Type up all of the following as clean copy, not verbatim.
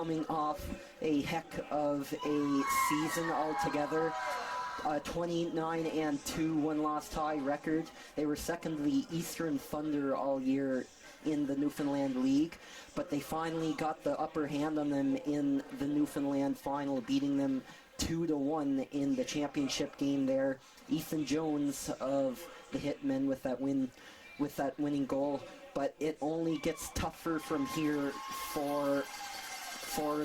coming off a heck of a season altogether. 29-2 one-loss tie record. They were second to the Eastern Thunder all year in the Newfoundland League, but they finally got the upper hand on them in the Newfoundland final, beating them 2-1 in the championship game there. Ethan Jones of the Hitmen with that winning goal, but it only gets tougher from here for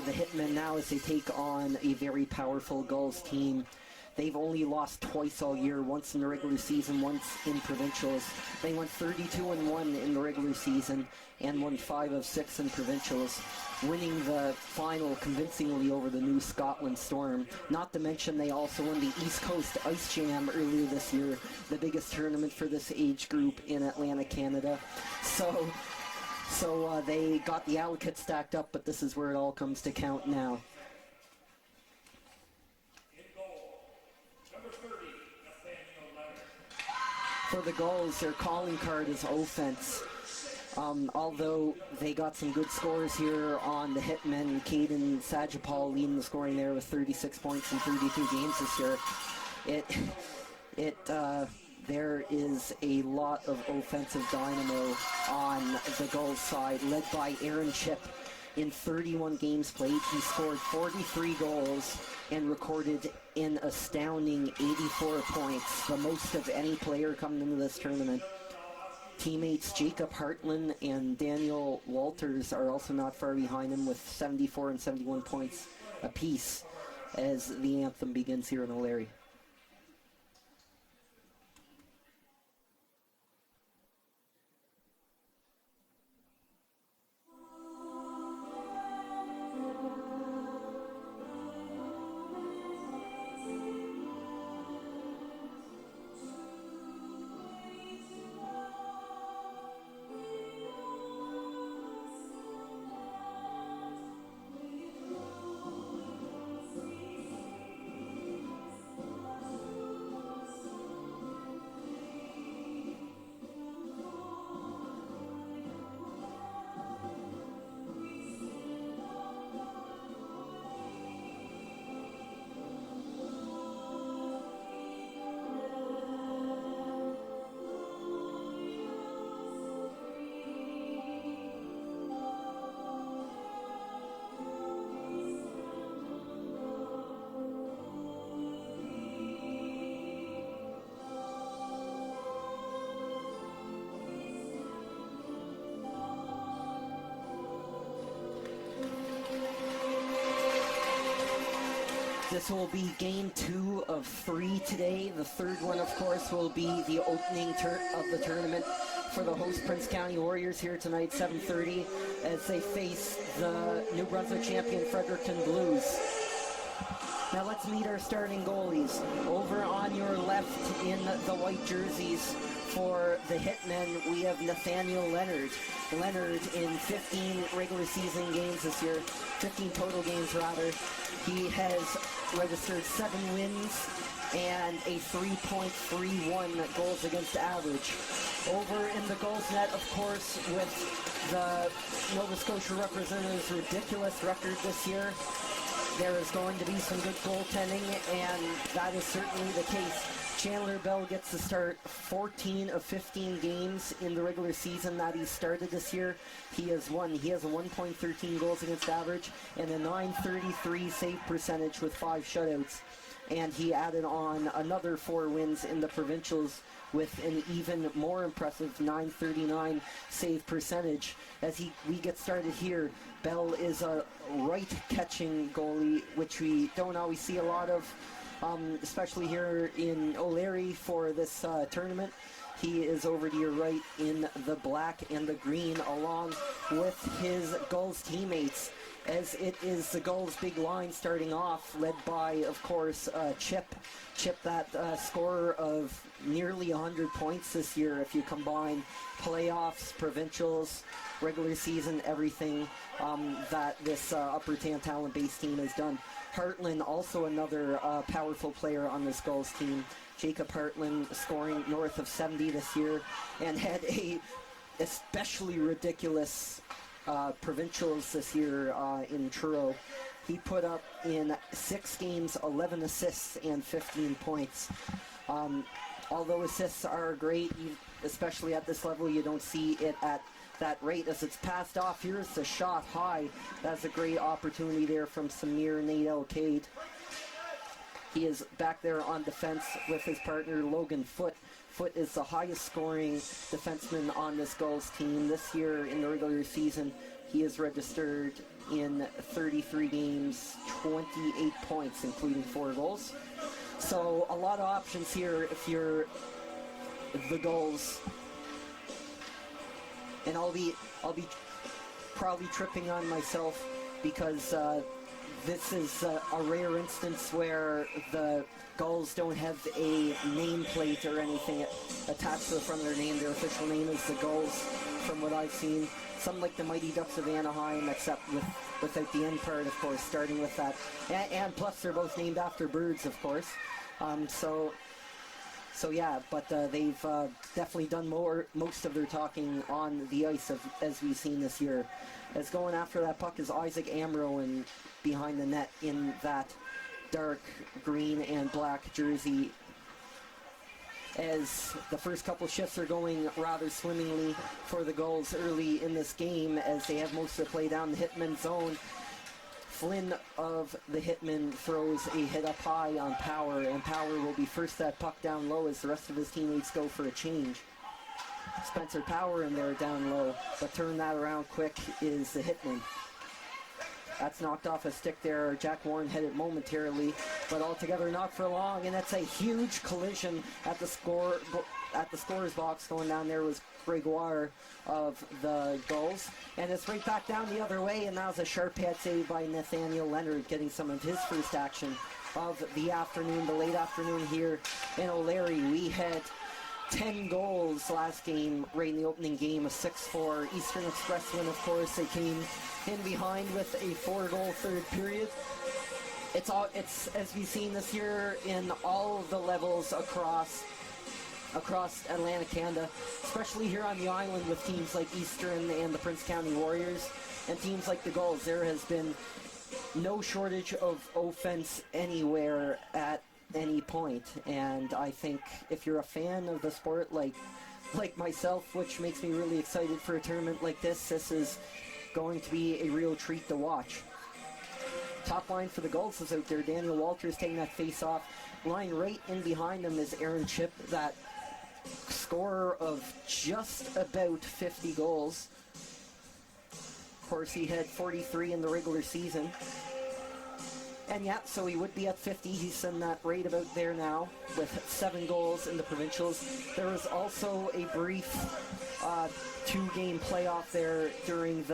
the Hitmen now as they take on a very powerful Gulls team. They've only lost twice all year, once in the regular season, once in provincials. They went 32-1 in the regular season and won 5 of 6 in provincials, winning the final convincingly over the New Scotland Storm. Not to mention they also won the East Coast Ice Jam earlier this year, the biggest tournament for this age group in Atlantic, Canada. So they got the Allocate stacked up, but this is where it all comes to count now. For the Gulls, their calling card is offense. Although they got some good scores here on the Hitmen, Caden Sajapal leading the scoring there with 36 points in 32 games this year. There is a lot of offensive dynamo on the Gulls side, led by Aaron Chip. In 31 games played, he scored 43 goals and recorded an astounding 84 points, the most of any player coming into this tournament. Teammates Jacob Hartland and Daniel Walters are also not far behind him with 74 and 71 points apiece as the anthem begins here in O'Leary. This will be game 2 of 3 today. The third one, of course, will be the opening of the tournament for the host Prince County Warriors here tonight, 7:30, as they face the New Brunswick champion Fredericton Blues. Now let's meet our starting goalies. Over on your left in the white jerseys for the Hitmen, we have Nathaniel Leonard. Leonard in 15 regular season games this year, 15 total games rather. He has registered 7 wins and a 3.31 goals against average. Over in the Gulls net, of course, with the Nova Scotia Representatives' ridiculous record this year, there is going to be some good goaltending, and that is certainly the case. Chandler Bell gets to start 14 of 15 games in the regular season that he started this year. He has a 1.13 goals against average and a .933 save percentage with 5 shutouts. And he added on another 4 wins in the provincials with an even more impressive .939 save percentage. As we get started here, Bell is a right-catching goalie, which we don't always see a lot of, especially here in O'Leary for this tournament. He is over to your right in the black and the green, along with his Gulls teammates, as it is the Gulls' big line starting off, led by, of course, Chip. Chip, that scorer of nearly 100 points this year if you combine playoffs, provincials, regular season, everything that this Upper Tantallon-based team has done. Hartland, also another powerful player on this Gulls team. Jacob Hartland scoring north of 70 this year, and had a especially ridiculous provincials this year in Truro. He put up in 6 games 11 assists and 15 points. Although assists are great, especially at this level, you don't see it at that rate as it's passed off. Here's the shot high. That's a great opportunity there from Samir Nate-Cade. He is back there on defense with his partner Logan Foote. Foote is the highest scoring defenseman on this Gulls team. This year in the regular season, he has registered in 33 games, 28 points, including 4 goals. So a lot of options here if you're the Gulls. And I'll be probably tripping on myself because this is a rare instance where the Gulls don't have a nameplate or anything attached to the front of their name. Their official name is the Gulls, from what I've seen. Some like the Mighty Ducks of Anaheim, except without the end part, of course, starting with that. And plus, they're both named after birds, of course. So yeah, but they've definitely done most of their talking on the ice as we've seen this year. As going after that puck is Isaac Amro, and behind the net in that dark green and black jersey. As the first couple shifts are going rather swimmingly for the Gulls early in this game, as they have most of the play down the Hitmen zone. Flynn of the Hitmen throws a hit up high on Power, and Power will be first that puck down low as the rest of his teammates go for a change. Spencer Power in there down low, but turn that around quick is the Hitmen. That's knocked off a stick there. Jack Warren had it momentarily, but altogether not for long, and that's a huge collision at the scorer's box. Going down there was Gregoire of the Gulls, and it's right back down the other way, and that was a sharp head save by Nathaniel Leonard, getting some of his first action of the afternoon, the late afternoon here in O'Leary. We had 10 goals last game, right in the opening game, a 6-4 Eastern Express win, of course. They came in behind with a 4-goal third period. It's as we've seen this year in all of the levels across Atlantic Canada, especially here on the island with teams like Eastern and the Prince County Warriors and teams like the Gulls. There has been no shortage of offense anywhere at any point, and I think if you're a fan of the sport like myself, which makes me really excited for a tournament like this is going to be a real treat to watch. Top line for the Gulls is out there. Daniel Walters taking that face off. Line right in behind him is Aaron Chip, that scorer of just about 50 goals. Of course, he had 43 in the regular season. And yeah, so he would be at 50. He's in that rate about there now with 7 goals in the provincials. There was also a brief 2-game playoff there during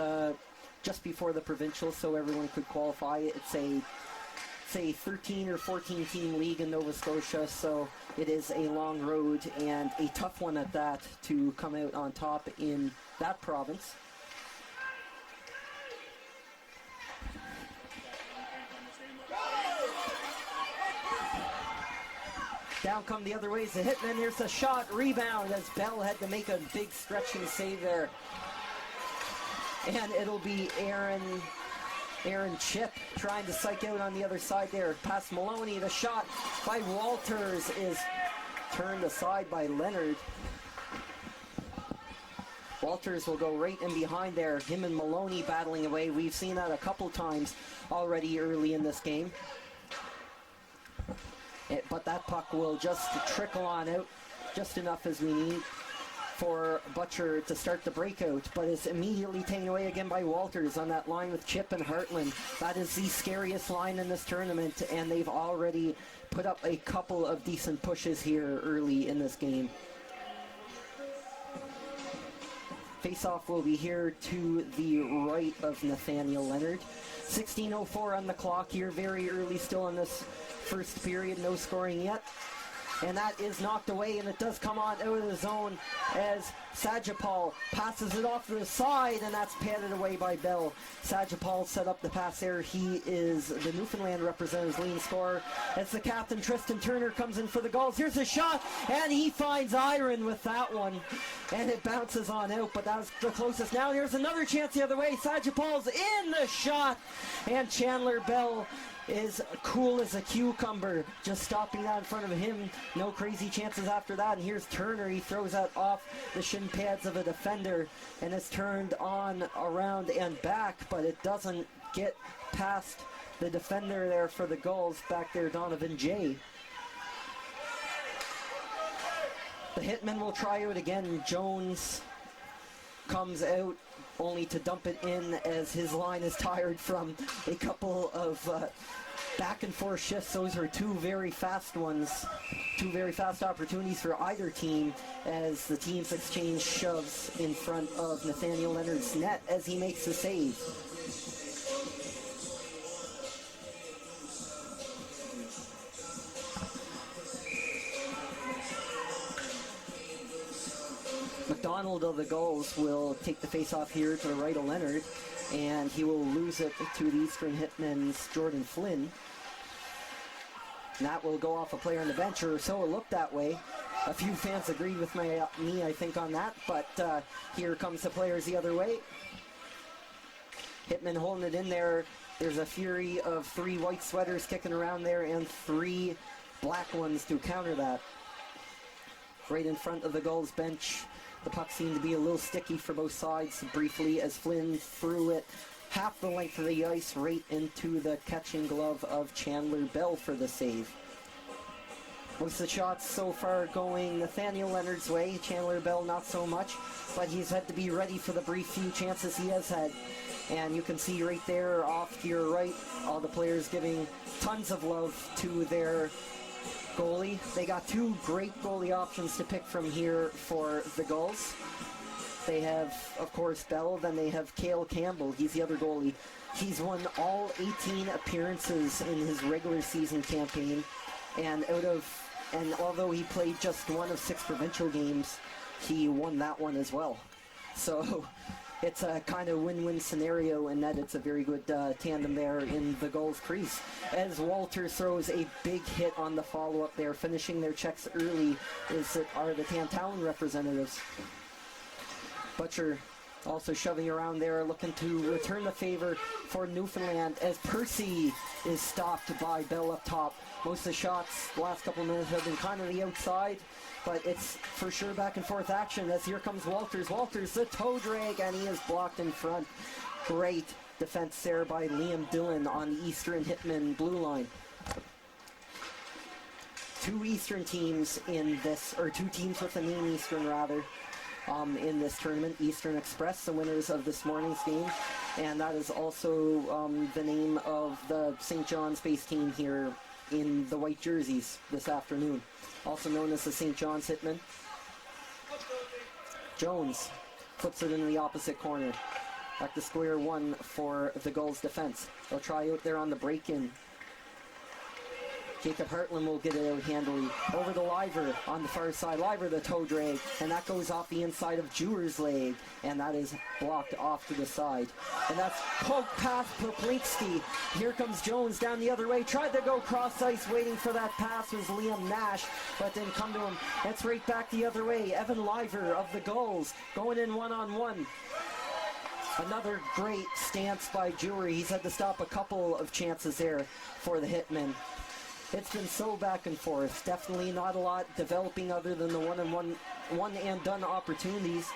just before the provincials, so everyone could qualify. It's a 13 or 14 team league in Nova Scotia, so it is a long road and a tough one at that to come out on top in that province. Down come the other way is the Hitman. Here's the shot, rebound as Bell had to make a big stretching save there. And it'll be Aaron Chip trying to psych out on the other side there. Past Maloney, the shot by Walters is turned aside by Leonard. Walters will go right in behind there. Him and Maloney battling away. We've seen that a couple times already early in this game. But that puck will just trickle on out, just enough as we need for Butcher to start the breakout, but it's immediately taken away again by Walters on that line with Chip and Hartland. That is the scariest line in this tournament, and they've already put up a couple of decent pushes here early in this game. Face-off will be here to the right of Nathaniel Leonard. 16:04 on the clock here, very early still in this first period, no scoring yet. And that is knocked away, and it does come on out of the zone as Sajapal passes it off to the side, and that's patted away by Bell. Sajapal set up the pass there. He is the Newfoundland representative's leading scorer. As the captain, Tristan Turner, comes in for the Gulls. Here's a shot, and he finds Iron with that one. And it bounces on out, but that was the closest. Now here's another chance the other way. Sajapal's in the shot, and Chandler Bell is cool as a cucumber, just stopping that in front of him. No crazy chances after that. And here's Turner. He throws that off the shin pads of a defender, and it's turned on, around, and back, but it doesn't get past the defender there for the Gulls. Back there, Donovan J. The Hitmen will try out again. Jones comes out only to dump it in as his line is tired from a couple of back and forth shifts. Those are two very fast ones, two very fast opportunities for either team as the teams exchange shoves in front of Nathaniel Leonard's net as he makes the save. McDonald of the Gulls will take the face-off here to the right of Leonard, and he will lose it to the Eastern Hitmen's Jordan Flynn. And that will go off a player on the bench, or so it looked that way. A few fans agreed with me, I think, on that, but here comes the players the other way. Hitmen holding it in there. There's a fury of 3 white sweaters kicking around there and 3 black ones to counter that. Right in front of the Gulls bench. The puck seemed to be a little sticky for both sides briefly as Flynn threw it half the length of the ice right into the catching glove of Chandler Bell for the save. Most of the shots so far going Nathaniel Leonard's way. Chandler Bell not so much, but he's had to be ready for the brief few chances he has had. And you can see right there off to your right, all the players giving tons of love to their goalie. They got 2 great goalie options to pick from here for the Gulls. They have, of course, Bell, then they have Cale Campbell. He's the other goalie. He's won all 18 appearances in his regular season campaign, and although he played just 1 of 6 provincial games, he won that one as well. So it's a kind of win-win scenario in that it's a very good tandem there in the Gulls crease. As Walter throws a big hit on the follow-up there, finishing their checks early are the Tantallon representatives. Butcher also shoving around there, looking to return the favor for Newfoundland as Percy is stopped by Bell up top. Most of the shots the last couple of minutes have been kind of the outside, but it's for sure back and forth action as here comes Walters. Walters, the toe drag, and he is blocked in front. Great defense there by Liam Dillon on the Eastern Hitmen blue line. 2 Eastern teams in this, or 2 teams with the name Eastern rather, in this tournament. Eastern Express, the winners of this morning's game, and that is also the name of the St. John's based team here in the white jerseys this afternoon, also known as the St. John's Hitmen. Jones flips it into the opposite corner. Back to square one for the Gulls defense. They'll try out there on the break-in. Jacob Hartland will get it out handily. Over to Liver on the far side. Liver, the toe drag, and that goes off the inside of Jewer's leg, and that is blocked off to the side. And that's poked past Poplinski. Here comes Jones down the other way. Tried to go cross ice, waiting for that pass was Liam Nash, but didn't come to him. That's right back the other way. Evan Liver of the Gulls going in one-on-one. Another great stance by Jewer. He's had to stop a couple of chances there for the Hitmen. It's been so back and forth. Definitely not a lot developing other than the one and done opportunities.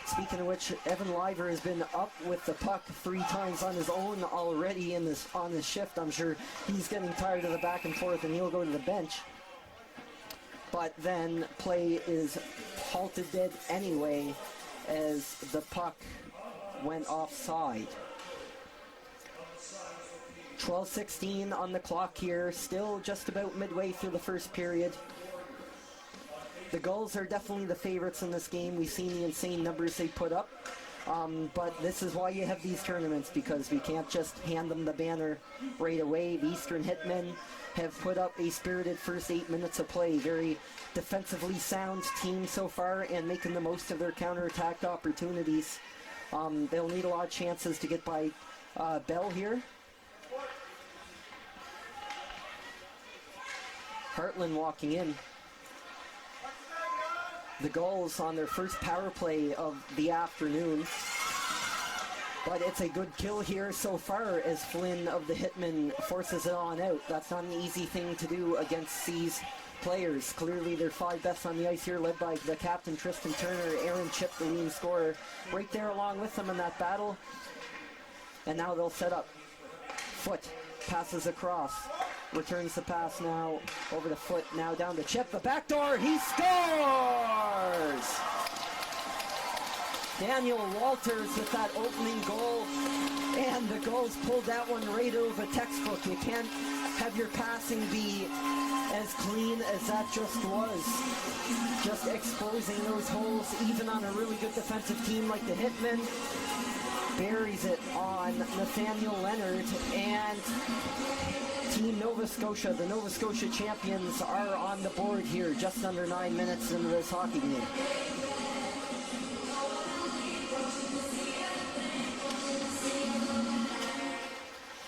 Speaking of which, Evan Liver has been up with the puck 3 times on his own already on this shift. I'm sure he's getting tired of the back and forth and he'll go to the bench. But then play is halted dead anyway as the puck went offside. 12:16 on the clock here, still just about midway through the first period. The Gulls are definitely the favorites in this game. We've seen the insane numbers they put up. But this is why you have these tournaments, because we can't just hand them the banner right away. The Eastern Hitmen have put up a spirited first 8 minutes of play. Very defensively sound team so far, and making the most of their counterattack opportunities. They'll need a lot of chances to get by Bell here. Hartland walking in. The Gulls on their first power play of the afternoon. But it's a good kill here so far as Flynn of the Hitmen forces it on out. That's not an easy thing to do against these players. Clearly they're 5 best on the ice here, led by the captain Tristan Turner, Aaron Chip, the leading scorer, right there along with them in that battle. And now they'll set up. Foot passes across. Returns the pass now over the Foot, now down to Chip, the back door, he scores! Daniel Walters with that opening goal, and the Gulls pulled that one right out of a textbook. You can't have your passing be as clean as that just was. Just exposing those holes, even on a really good defensive team like the Hitmen. Buries it on Nathaniel Leonard, and Team Nova Scotia, the Nova Scotia champions, are on the board here just under 9 minutes into this hockey game.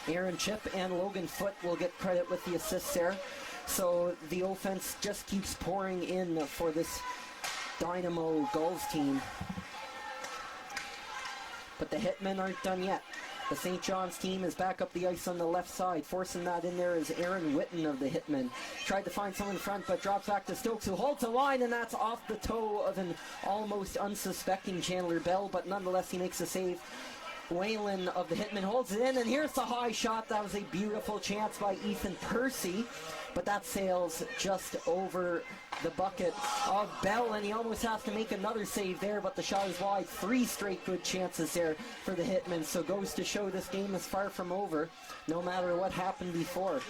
Aaron Chip and Logan Foot will get credit with the assists there. So the offense just keeps pouring in for this Dynamo Gulls team. But the Hitmen aren't done yet. The St. John's team is back up the ice on the left side. Forcing that in there is Aaron Witten of the Hitmen. Tried to find someone in front, but drops back to Stokes, who holds the line, and that's off the toe of an almost unsuspecting Chandler Bell, but nonetheless he makes a save. Whalen of the Hitmen holds it in, and here's the high shot. That was a beautiful chance by Ethan Percy, but that sails just over the bucket of Bell, and he almost has to make another save there, but the shot is wide. 3 straight good chances there for the Hitmen, so goes to show this game is far from over, no matter what happened before.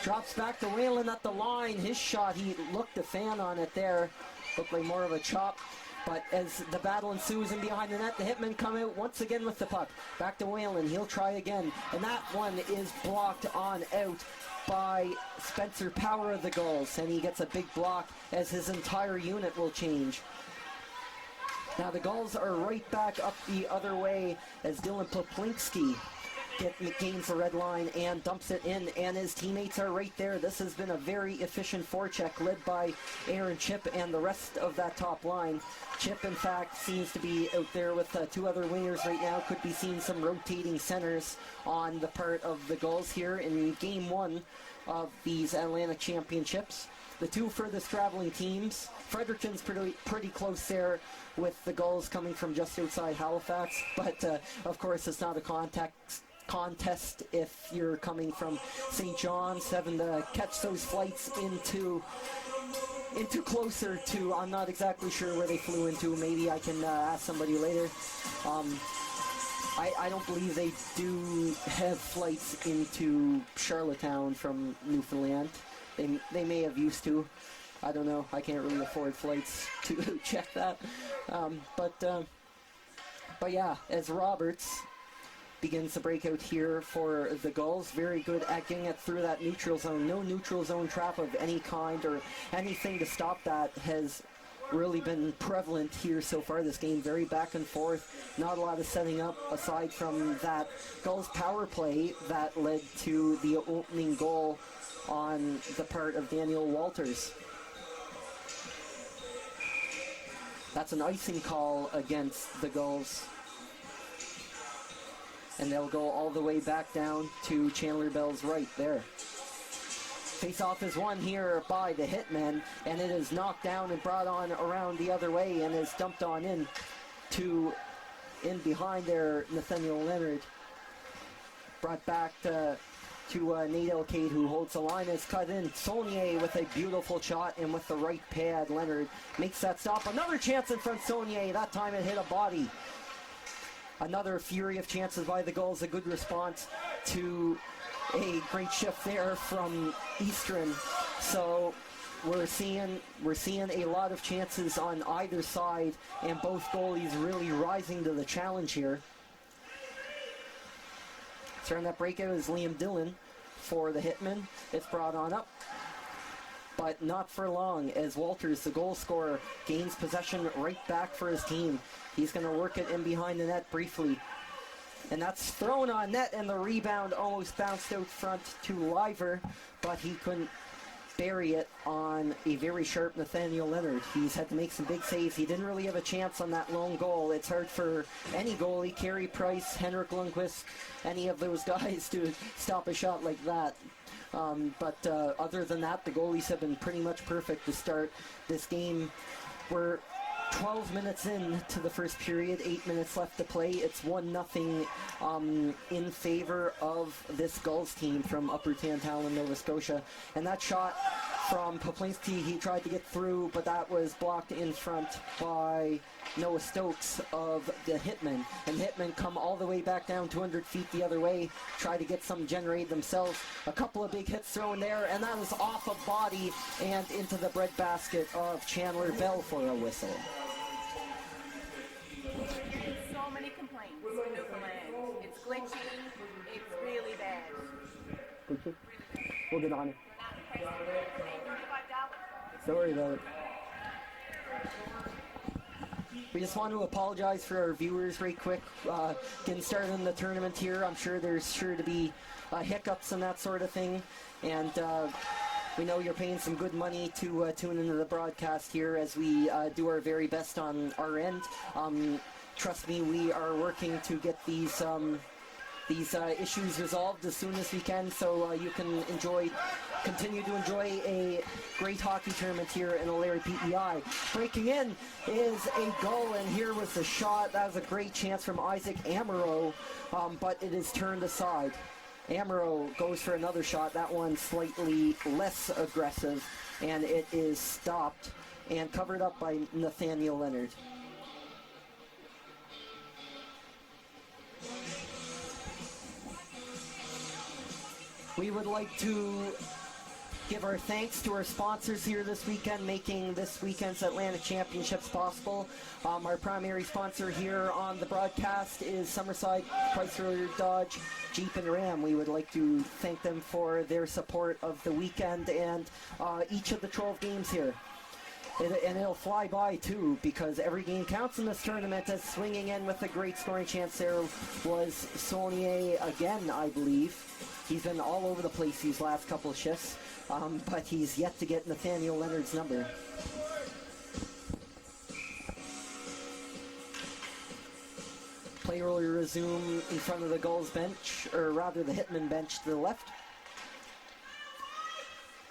Drops back to Whalen at the line. His shot, he looked a fan on it there. Looked like more of a chop. But as the battle ensues in behind the net, the Hitmen come out once again with the puck. Back to Whalen, he'll try again. And that one is blocked on out by Spencer Power of the Gulls. And he gets a big block as his entire unit will change. Now the Gulls are right back up the other way as Dylan Poplinski gains the red line and dumps it in, and his teammates are right there. This has been a very efficient forecheck led by Aaron Chip and the rest of that top line. Chip, in fact, seems to be out there with 2 other wingers right now. Could be seeing some rotating centers on the part of the Gulls here in Game 1 of these Atlantic Championships. The 2 furthest traveling teams, Fredericton's pretty close there with the Gulls coming from just outside Halifax, but of course it's not a contest if you're coming from St. John's, having to catch those flights into closer to, I'm not exactly sure where they flew into. Maybe I can ask somebody later. I don't believe they do have flights into Charlottetown from Newfoundland. They may have used to. I don't know. I can't really afford flights to check that. But yeah, as Roberts begins the breakout here for the Gulls. Very good at getting it through that neutral zone. No neutral zone trap of any kind or anything to stop that has really been prevalent here so far this game. Very back and forth. Not a lot of setting up aside from that Gulls power play that led to the opening goal on the part of Daniel Walters. That's an icing call against the Gulls. And they'll go all the way back down to Chandler Bell's right there. Face-off is won here by the Hitmen, and it is knocked down and brought on around the other way and is dumped on in behind there, Nathaniel Leonard. Brought back to Nate Elcade, who holds the line, is cut in. Saulnier with a beautiful shot, and with the right pad, Leonard makes that stop. Another chance in front, Saulnier. That time it hit a body. Another fury of chances by the Gulls. A good response to a great shift there from Eastern. So we're seeing a lot of chances on either side, and both goalies really rising to the challenge here. Starting that breakout is Liam Dillon for the Hitmen. It's brought on up, but not for long, as Walters, the goal scorer, gains possession right back for his team. He's going to work it in behind the net briefly. And that's thrown on net, and the rebound almost bounced out front to Liver, but he couldn't bury it on a very sharp Nathaniel Leonard. He's had to make some big saves. He didn't really have a chance on that lone goal. It's hard for any goalie, Carey Price, Henrik Lundqvist, any of those guys to stop a shot like that. But other than that, the goalies have been pretty much perfect to start this game. We're 12 minutes into the first period, 8 minutes left to play. It's 1-0 in favor of this Gulls team from Upper Tantallon, Nova Scotia. And that shot from Poplinski, he tried to get through, but that was blocked in front by Noah Stokes of the Hitmen. And Hitmen come all the way back down 200 feet the other way, try to get some generated themselves. A couple of big hits thrown there, and that was off a body and into the breadbasket of Chandler Bell for a whistle. So many complaints in Newfoundland. It's glitchy. It's really bad. Glitchy? We'll get on it. Sorry about it. We just want to apologize for our viewers right quick. Getting started in the tournament here, I'm sure there's sure to be hiccups and that sort of thing. And we know you're paying some good money to tune into the broadcast here as we do our very best on our end. Trust me, we are working to get these issues resolved as soon as we can, so you can continue to enjoy a great hockey tournament here in O'Leary PEI. Breaking in is a goal, and here was the shot. That was a great chance from Isaac Amaro, but it is turned aside. Amaro goes for another shot, that one slightly less aggressive, and it is stopped and covered up by Nathaniel Leonard. We would like to give our thanks to our sponsors here this weekend, making this weekend's Atlantic Championships possible. Our primary sponsor here on the broadcast is Summerside Chrysler Dodge Jeep and Ram. We would like to thank them for their support of the weekend and each of the 12 games here. And it'll fly by too, because every game counts in this tournament. As swinging in with a great scoring chance there was Saulnier again, I believe. He's been all over the place these last couple of shifts, but he's yet to get Nathaniel Leonard's number. Play will resume in front of the Gulls bench, or rather the Hitmen bench to the left,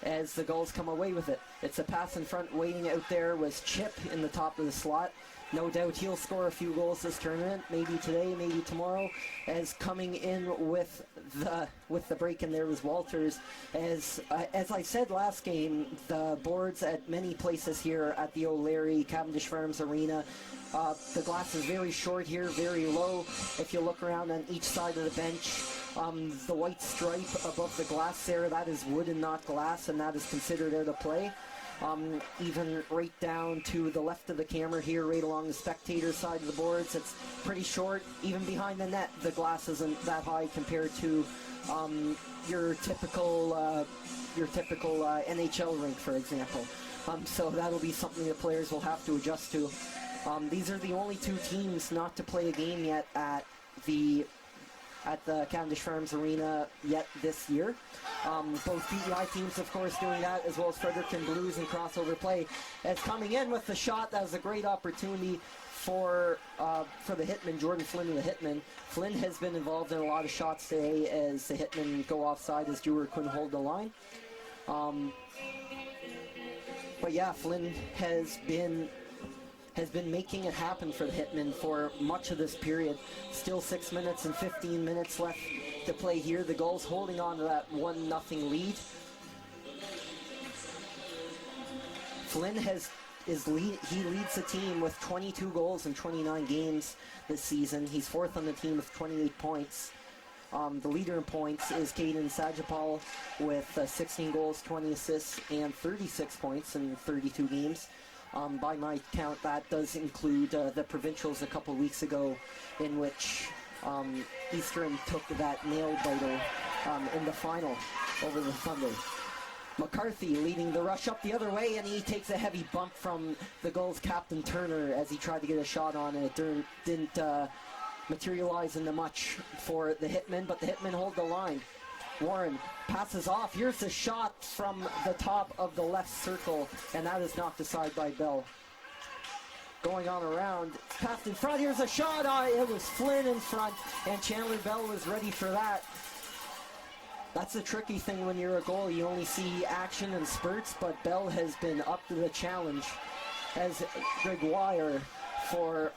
as the Gulls come away with it. It's a pass in front. Waiting out there was Chip in the top of the slot. No doubt he'll score a few goals this tournament, maybe today, maybe tomorrow. As coming in with the break in there was Walters. As I said last game, the boards at many places here at the O'Leary Cavendish Farms Arena, the glass is very short here, very low. If you look around on each side of the bench, the white stripe above the glass there, that is wood and not glass, and that is considered out of play. Even right down to the left of the camera here, right along the spectator side of the boards, it's pretty short. Even behind the net, the glass isn't that high compared to your typical NHL rink, for example. So that'll be something that players will have to adjust to. These are the only two teams not to play a game yet at the Cavendish Farms Arena yet this year. Both PEI teams, of course, doing that, as well as Fredericton Blues and crossover play. As coming in with the shot, that was a great opportunity for the Hitmen, Jordan Flynn of the Hitmen. Flynn has been involved in a lot of shots today as the Hitmen go offside as Dewar couldn't hold the line. But yeah, Flynn has been making it happen for the Hitmen for much of this period. Still 6 minutes and 15 minutes left to play here. The Gulls holding on to that 1-0 lead. Flynn he leads the team with 22 goals in 29 games this season. He's fourth on the team with 28 points. The leader in points is Caden Sajapal with 16 goals, 20 assists, and 36 points in 32 games. By my count, that does include the provincials a couple weeks ago, in which Eastern took that nail-biter in the final over the Thunder. McCarthy leading the rush up the other way, and he takes a heavy bump from the Gulls captain Turner as he tried to get a shot on it. It didn't materialize into much for the Hitmen, but the Hitmen hold the line. Warren passes off. Here's the shot from the top of the left circle, and that is knocked aside by Bell. Going on around, passed in front. Here's a shot. It was Flynn in front, and Chandler Bell was ready for that. That's the tricky thing when you're a goalie. You only see action and spurts, but Bell has been up to the challenge as Gregoire for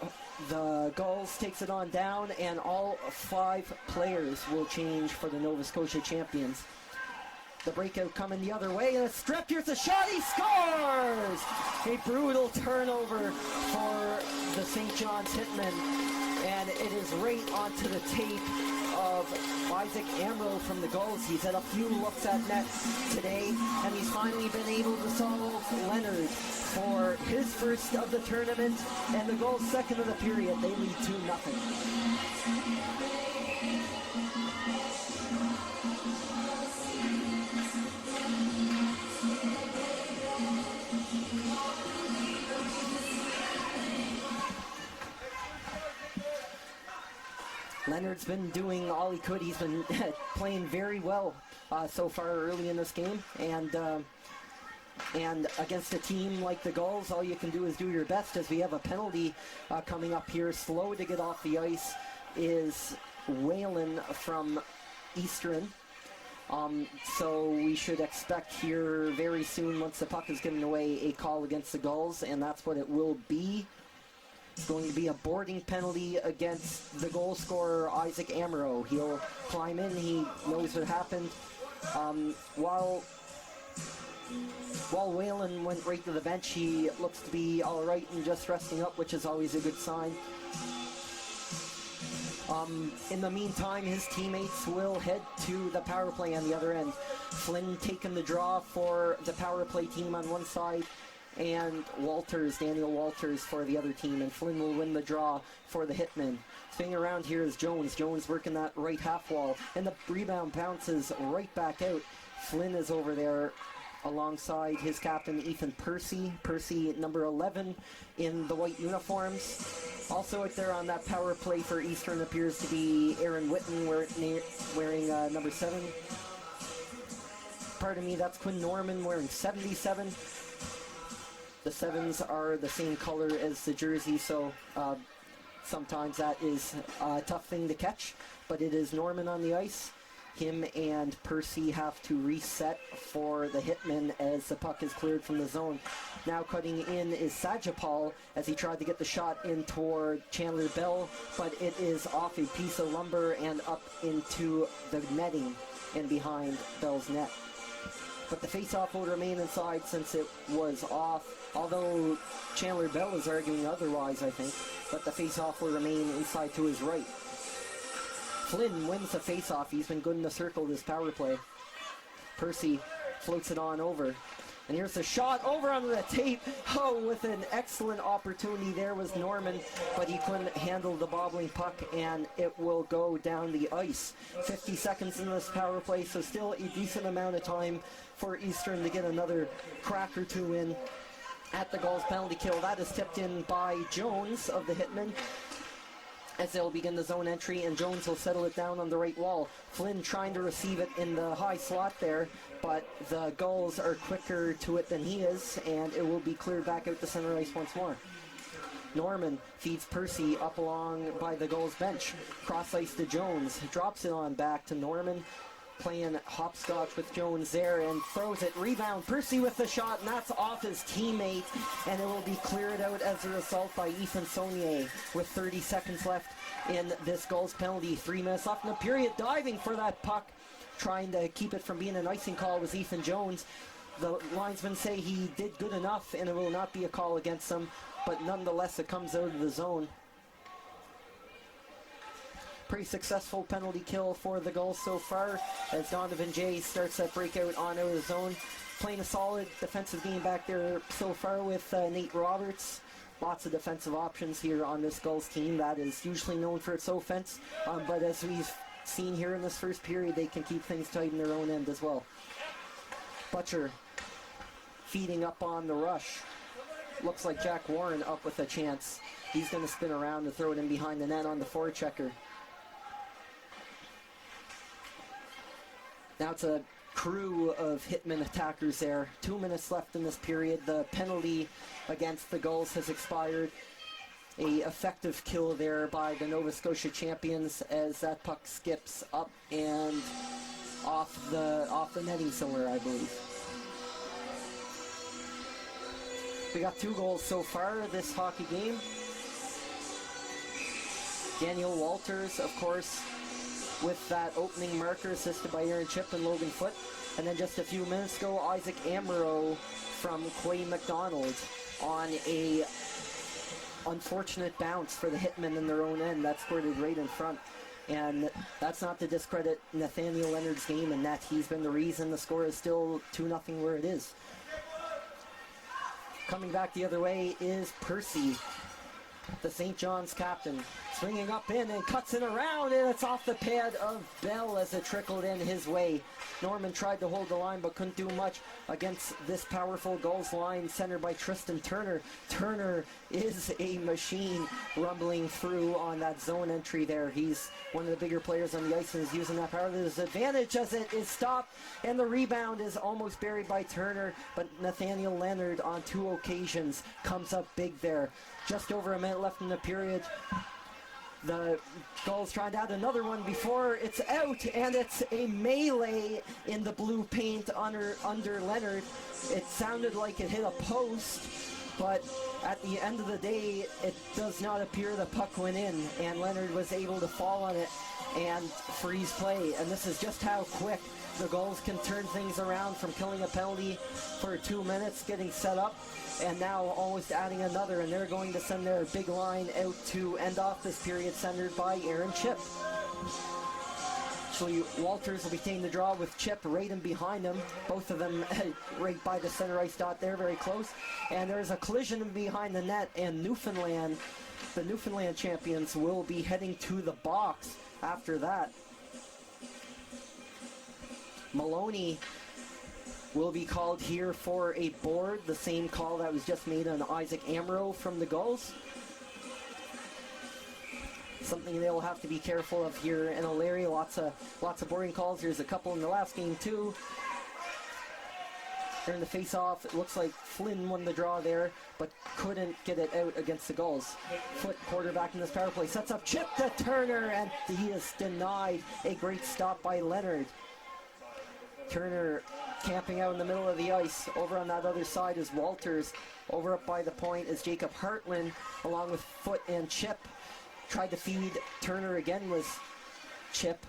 the Gulls takes it on down, and all 5 players will change for the Nova Scotia champions. The breakout coming the other way, and a strip. Here's a shot. He scores! A brutal turnover for the St. John's Hitmen, and it is right onto the tape of Isaac Amro from the Gulls. He's had a few looks at net today, and he's finally been able to solve Leonard for his first of the tournament, and the Gulls' second of the period. They lead 2-0. Leonard's been doing all he could. He's been playing very well so far early in this game, and against a team like the Gulls, all you can do is do your best, as we have a penalty coming up here. Slow to get off the ice is Whalen from Eastern. So we should expect here very soon, once the puck is given away, a call against the Gulls, and that's what it will be. It's going to be a boarding penalty against the goal scorer, Isaac Amaro. He'll climb in. He knows what happened. While Whalen went right to the bench, he looks to be all right and just resting up, which is always a good sign. In the meantime, his teammates will head to the power play on the other end. Flynn taking the draw for the power play team on one side, and Daniel Walters for the other team, and Flynn will win the draw for the Hitmen. Swinging around here is Jones. Jones working that right half wall, and the rebound bounces right back out. Flynn is over there alongside his captain, Ethan Percy. Percy, number 11 in the white uniforms. Also out there on that power play for Eastern appears to be Aaron Whitten wearing number 7. Pardon me, that's Quinn Norman wearing 77. The 7s are the same color as the jersey, so sometimes that is a tough thing to catch, but it is Norman on the ice. Him and Percy have to reset for the Hitmen as the puck is cleared from the zone. Now cutting in is Sajapal as he tried to get the shot in toward Chandler Bell, but it is off a piece of lumber and up into the netting and behind Bell's net. But the face-off will remain inside since it was off, although Chandler Bell is arguing otherwise, I think. But the face-off will remain inside to his right. Flynn wins the face-off. He's been good in the circle this power play. Percy floats it on over. And here's the shot over onto the tape. Oh, with an excellent opportunity there was Norman, but he couldn't handle the bobbling puck, and it will go down the ice. 50 seconds in this power play, so still a decent amount of time for Eastern to get another crack or two in at the Gulls penalty kill. That is tipped in by Jones of the Hitmen as they'll begin the zone entry, and Jones will settle it down on the right wall. Flynn trying to receive it in the high slot there, but the Gulls are quicker to it than he is, and it will be cleared back out to center ice once more. Norman feeds Percy up along by the Gulls bench. Cross ice to Jones, drops it on back to Norman, playing hopscotch with Jones there and throws it. Rebound, Percy with the shot, and that's off his teammate, and it will be cleared out as a result by Ethan Saunier with 30 seconds left in this Gulls penalty. 3 minutes left in the period. Diving for that puck, trying to keep it from being an icing call, was Ethan Jones. The linesmen say he did good enough and it will not be a call against him, but nonetheless it comes out of the zone. Pretty successful penalty kill for the Gulls so far, as Donovan Jay starts that breakout on out of the zone. Playing a solid defensive game back there so far with Nate Roberts. Lots of defensive options here on this Gulls team that is usually known for its offense, but as we've seen here in this first period, they can keep things tight in their own end as well. Butcher feeding up on the rush. Looks like Jack Warren up with a chance. He's going to spin around and throw it in behind the net on the forechecker. Now it's a crew of Hitmen attackers there. 2 minutes left in this period. The penalty against the Gulls has expired. A effective kill there by the Nova Scotia champions as that puck skips up and off the netting somewhere, I believe. We got 2 goals so far this hockey game. Daniel Walters, of course, with that opening marker assisted by Aaron Chip and Logan Foote. And then just a few minutes ago, Isaac Amaro from Quay McDonald on a unfortunate bounce for the Hitmen in their own end. That scored it right in front. And that's not to discredit Nathaniel Leonard's game in that he's been the reason the score is still 2-0 where it is. Coming back the other way is Percy, the St. John's captain, swinging up in and cuts it around, and it's off the pad of Bell as it trickled in his way. Norman tried to hold the line but couldn't do much against this powerful Gulls line centered by Tristan Turner. Turner is a machine rumbling through on that zone entry there. He's one of the bigger players on the ice and is using that power to his advantage as it is stopped, and the rebound is almost buried by Turner, but Nathaniel Leonard on 2 occasions comes up big there. Just over a minute left in the period. The Gulls trying to add another one before it's out, and it's a melee in the blue paint under Leonard. It sounded like it hit a post, but at the end of the day, it does not appear the puck went in, and Leonard was able to fall on it and freeze play. And this is just how quick the Gulls can turn things around from killing a penalty for 2 minutes, getting set up, and now almost adding another, and they're going to send their big line out to end off this period, centered by Aaron Chip. Actually, Walters will be taking the draw with Chip right in behind him. Both of them right by the center ice dot there, very close. And there's a collision behind the net, and Newfoundland, the Newfoundland champions, will be heading to the box after that. Maloney will be called here for a board, the same call that was just made on Isaac Amaro from the Gulls. Something they'll have to be careful of here in O'Leary. Lots of boarding calls. There's a couple in the last game too. During the face-off, it looks like Flynn won the draw there, but couldn't get it out against the Gulls. Foote, quarterback in this power play, sets up Chip to Turner, and he is denied. A great stop by Leonard. Turner camping out in the middle of the ice. Over on that other side is Walters. Over up by the point is Jacob Hartland, along with Foote and Chip. Tried to feed Turner again was Chip.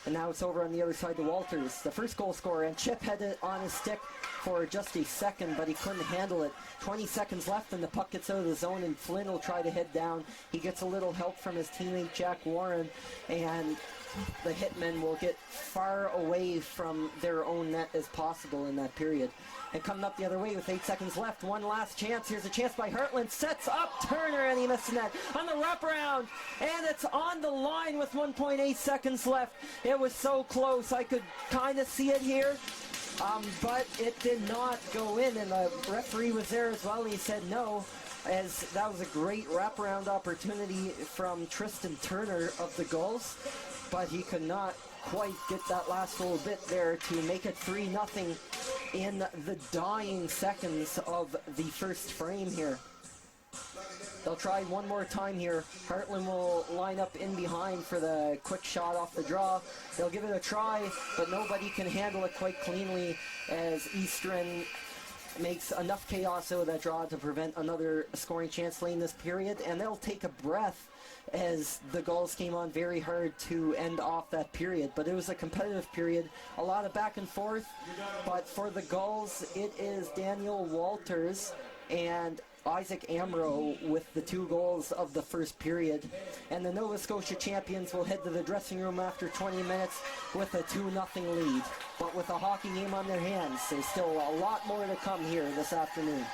And now it's over on the other side to Walters, the first goal scorer. And Chip had it on his stick for just a second, but he couldn't handle it. 20 seconds left and the puck gets out of the zone, and Flynn will try to head down. He gets a little help from his teammate Jack Warren, and the Hitmen will get far away from their own net as possible in that period. And coming up the other way with 8 seconds left, one last chance. Here's a chance by Hartland, sets up Turner, and he missed the net on the wraparound, and it's on the line with 1.8 seconds left. It was so close, I could kind of see it here, but it did not go in, and the referee was there as well. He said no, as that was a great wraparound opportunity from Tristan Turner of the Gulls, but he could not quite get that last little bit there to make it 3-0 in the dying seconds of the first frame here. They'll try one more time here. Hartland will line up in behind for the quick shot off the draw. They'll give it a try, but nobody can handle it quite cleanly as Eastern makes enough chaos out of that draw to prevent another scoring chance late in this period, and they'll take a breath as the Gulls came on very hard to end off that period. But it was a competitive period, a lot of back and forth, but for the Gulls, it is Daniel Walters and Isaac Amro with the 2 goals of the first period. And the Nova Scotia champions will head to the dressing room after 20 minutes with a 2-0 lead. But with a hockey game on their hands, there's still a lot more to come here this afternoon.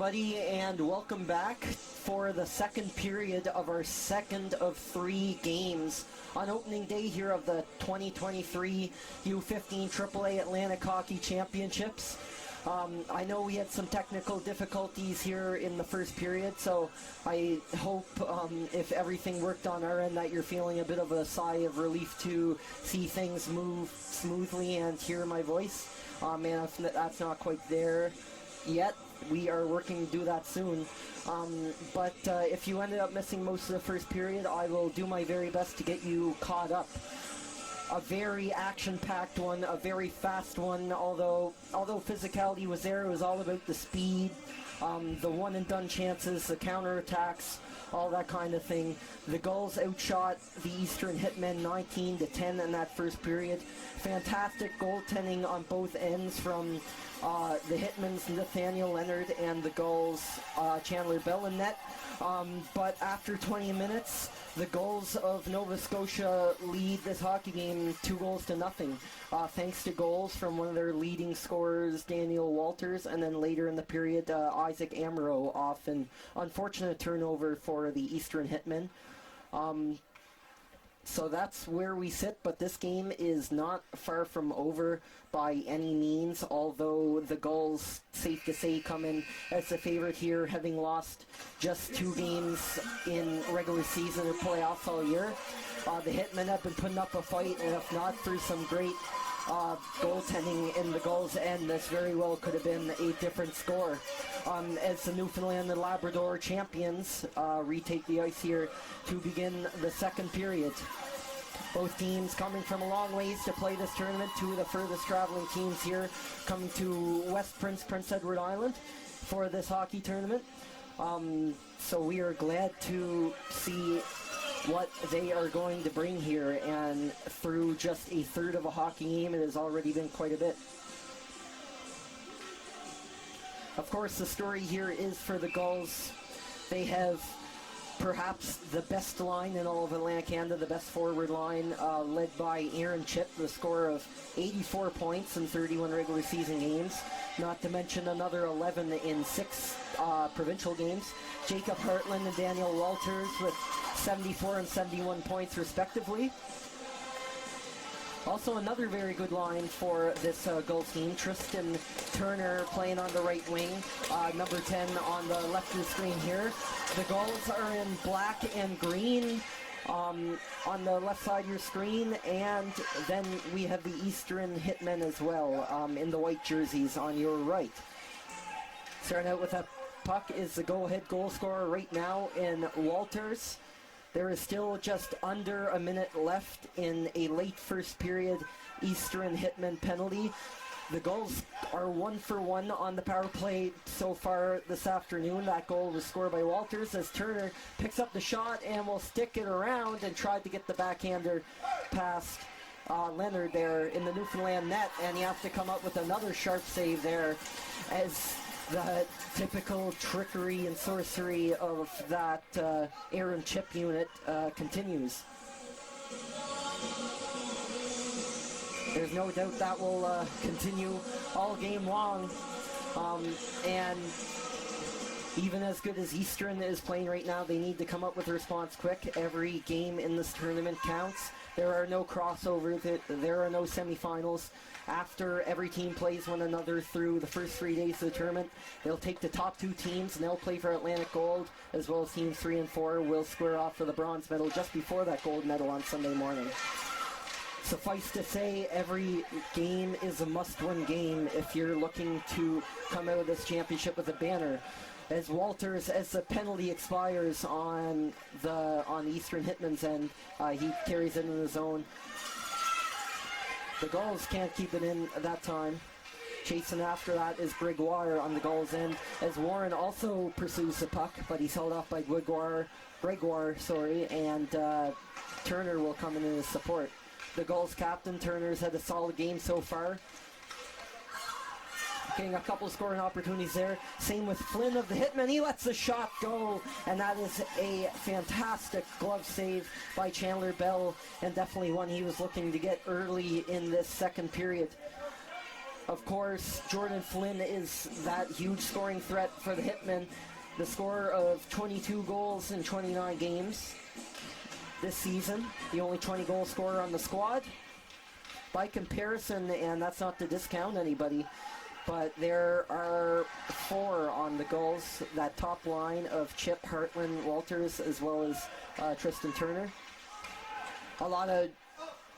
everybody, and welcome back for the second period of our second of 3 games on opening day here of the 2023 U15 AAA Atlantic Hockey Championships. I know we had some technical difficulties here in the first period, so I hope if everything worked on our end that you're feeling a bit of a sigh of relief to see things move smoothly and hear my voice. And if that's not quite there yet, we are working to do that soon. But if you ended up missing most of the first period, I will do my very best to get you caught up. A very action-packed one, a very fast one, although physicality was there, it was all about the speed, the one-and-done chances, the counterattacks, all that kind of thing. The Gulls outshot the Eastern Hitmen 19-10 in that first period. Fantastic goaltending on both ends from the Hitmen's Nathaniel Leonard and the Gulls' Chandler Bell in net. But after 20 minutes, the Gulls of Nova Scotia lead this hockey game 2-0, thanks to goals from one of their leading scorers, Daniel Walters, and then later in the period, Isaac Amaro off an unfortunate turnover for the Eastern Hitmen. So that's where we sit, but this game is not far from over by any means, although the Gulls, safe to say, come in as the favorite here, having lost just 2 games in regular season or playoffs all year. The Hitmen have been putting up a fight, and if not for some great goaltending in the Gulls' end, this very well could have been a different score. As the Newfoundland and Labrador champions retake the ice here to begin the second period. Both teams coming from a long ways to play this tournament. 2 of the furthest traveling teams here coming to West Prince Edward Island for this hockey tournament. So we are glad to see what they are going to bring here, and through just a third of a hockey game, it has already been quite a bit. Of course, the story here is for the Gulls. They have perhaps the best line in all of Atlantic Canada, the best forward line, led by Aaron Chipp, the scorer of 84 points in 31 regular season games, not to mention another 11 in 6 provincial games. Jacob Hartland and Daniel Walters with 74 and 71 points respectively. Also another very good line for this Gulls team, Tristan Turner playing on the right wing, number 10 on the left of the screen here. The Gulls are in black and green on the left side of your screen, and then we have the Eastern Hitmen as well in the white jerseys on your right. Starting out with that puck is the go-ahead goal scorer right now in Walters. There is still just under a minute left in a late first period Eastern Hitmen penalty. The Gulls are 1 for 1 on the power play so far this afternoon. That goal was scored by Walters as Turner picks up the shot and will stick it around and try to get the backhander past Leonard there in the Newfoundland net, and you have to come up with another sharp save there as the typical trickery and sorcery of that Aaron Chipp unit continues. There's no doubt that will continue all game long. And even as good as Eastern is playing right now, they need to come up with a response quick. Every game in this tournament counts. There are no crossovers. There are no semifinals. After every team plays one another through the first 3 days of the tournament, they'll take the top 2 teams and they'll play for Atlantic Gold, as well as teams 3 and 4 will square off for the bronze medal just before that gold medal on Sunday morning. Suffice to say, every game is a must-win game if you're looking to come out of this championship with a banner. As Walters, as the penalty expires on Eastern Hitmen's end, he carries it in the zone. The Gulls can't keep it in at that time. Chasing after that is Gregoire on the Gulls' end, as Warren also pursues the puck, but he's held off by Gregoire, and Turner will come in as support. The Gulls captain, Turner's had a solid game so far, getting a couple scoring opportunities there. Same with Flynn of the Hitmen. He lets the shot go, and that is a fantastic glove save by Chandler Bell, and definitely one he was looking to get early in this second period. Of course, Jordan Flynn is that huge scoring threat for the Hitmen. The scorer of 22 goals in 29 games this season. The only 20-goal scorer on the squad. By comparison, and that's not to discount anybody, but there are 4 on the Gulls, that top line of Chip, Hartland, Walters, as well as Tristan Turner. A lot of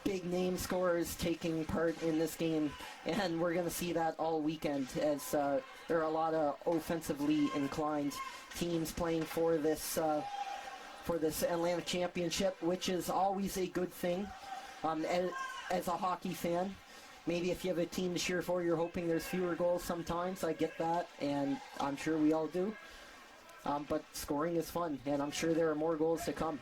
big name scorers taking part in this game, and we're going to see that all weekend as there are a lot of offensively inclined teams playing for this Atlantic Championship, which is always a good thing. As a hockey fan, maybe if you have a team to cheer for, you're hoping there's fewer goals sometimes. I get that, and I'm sure we all do. But scoring is fun, and I'm sure there are more goals to come.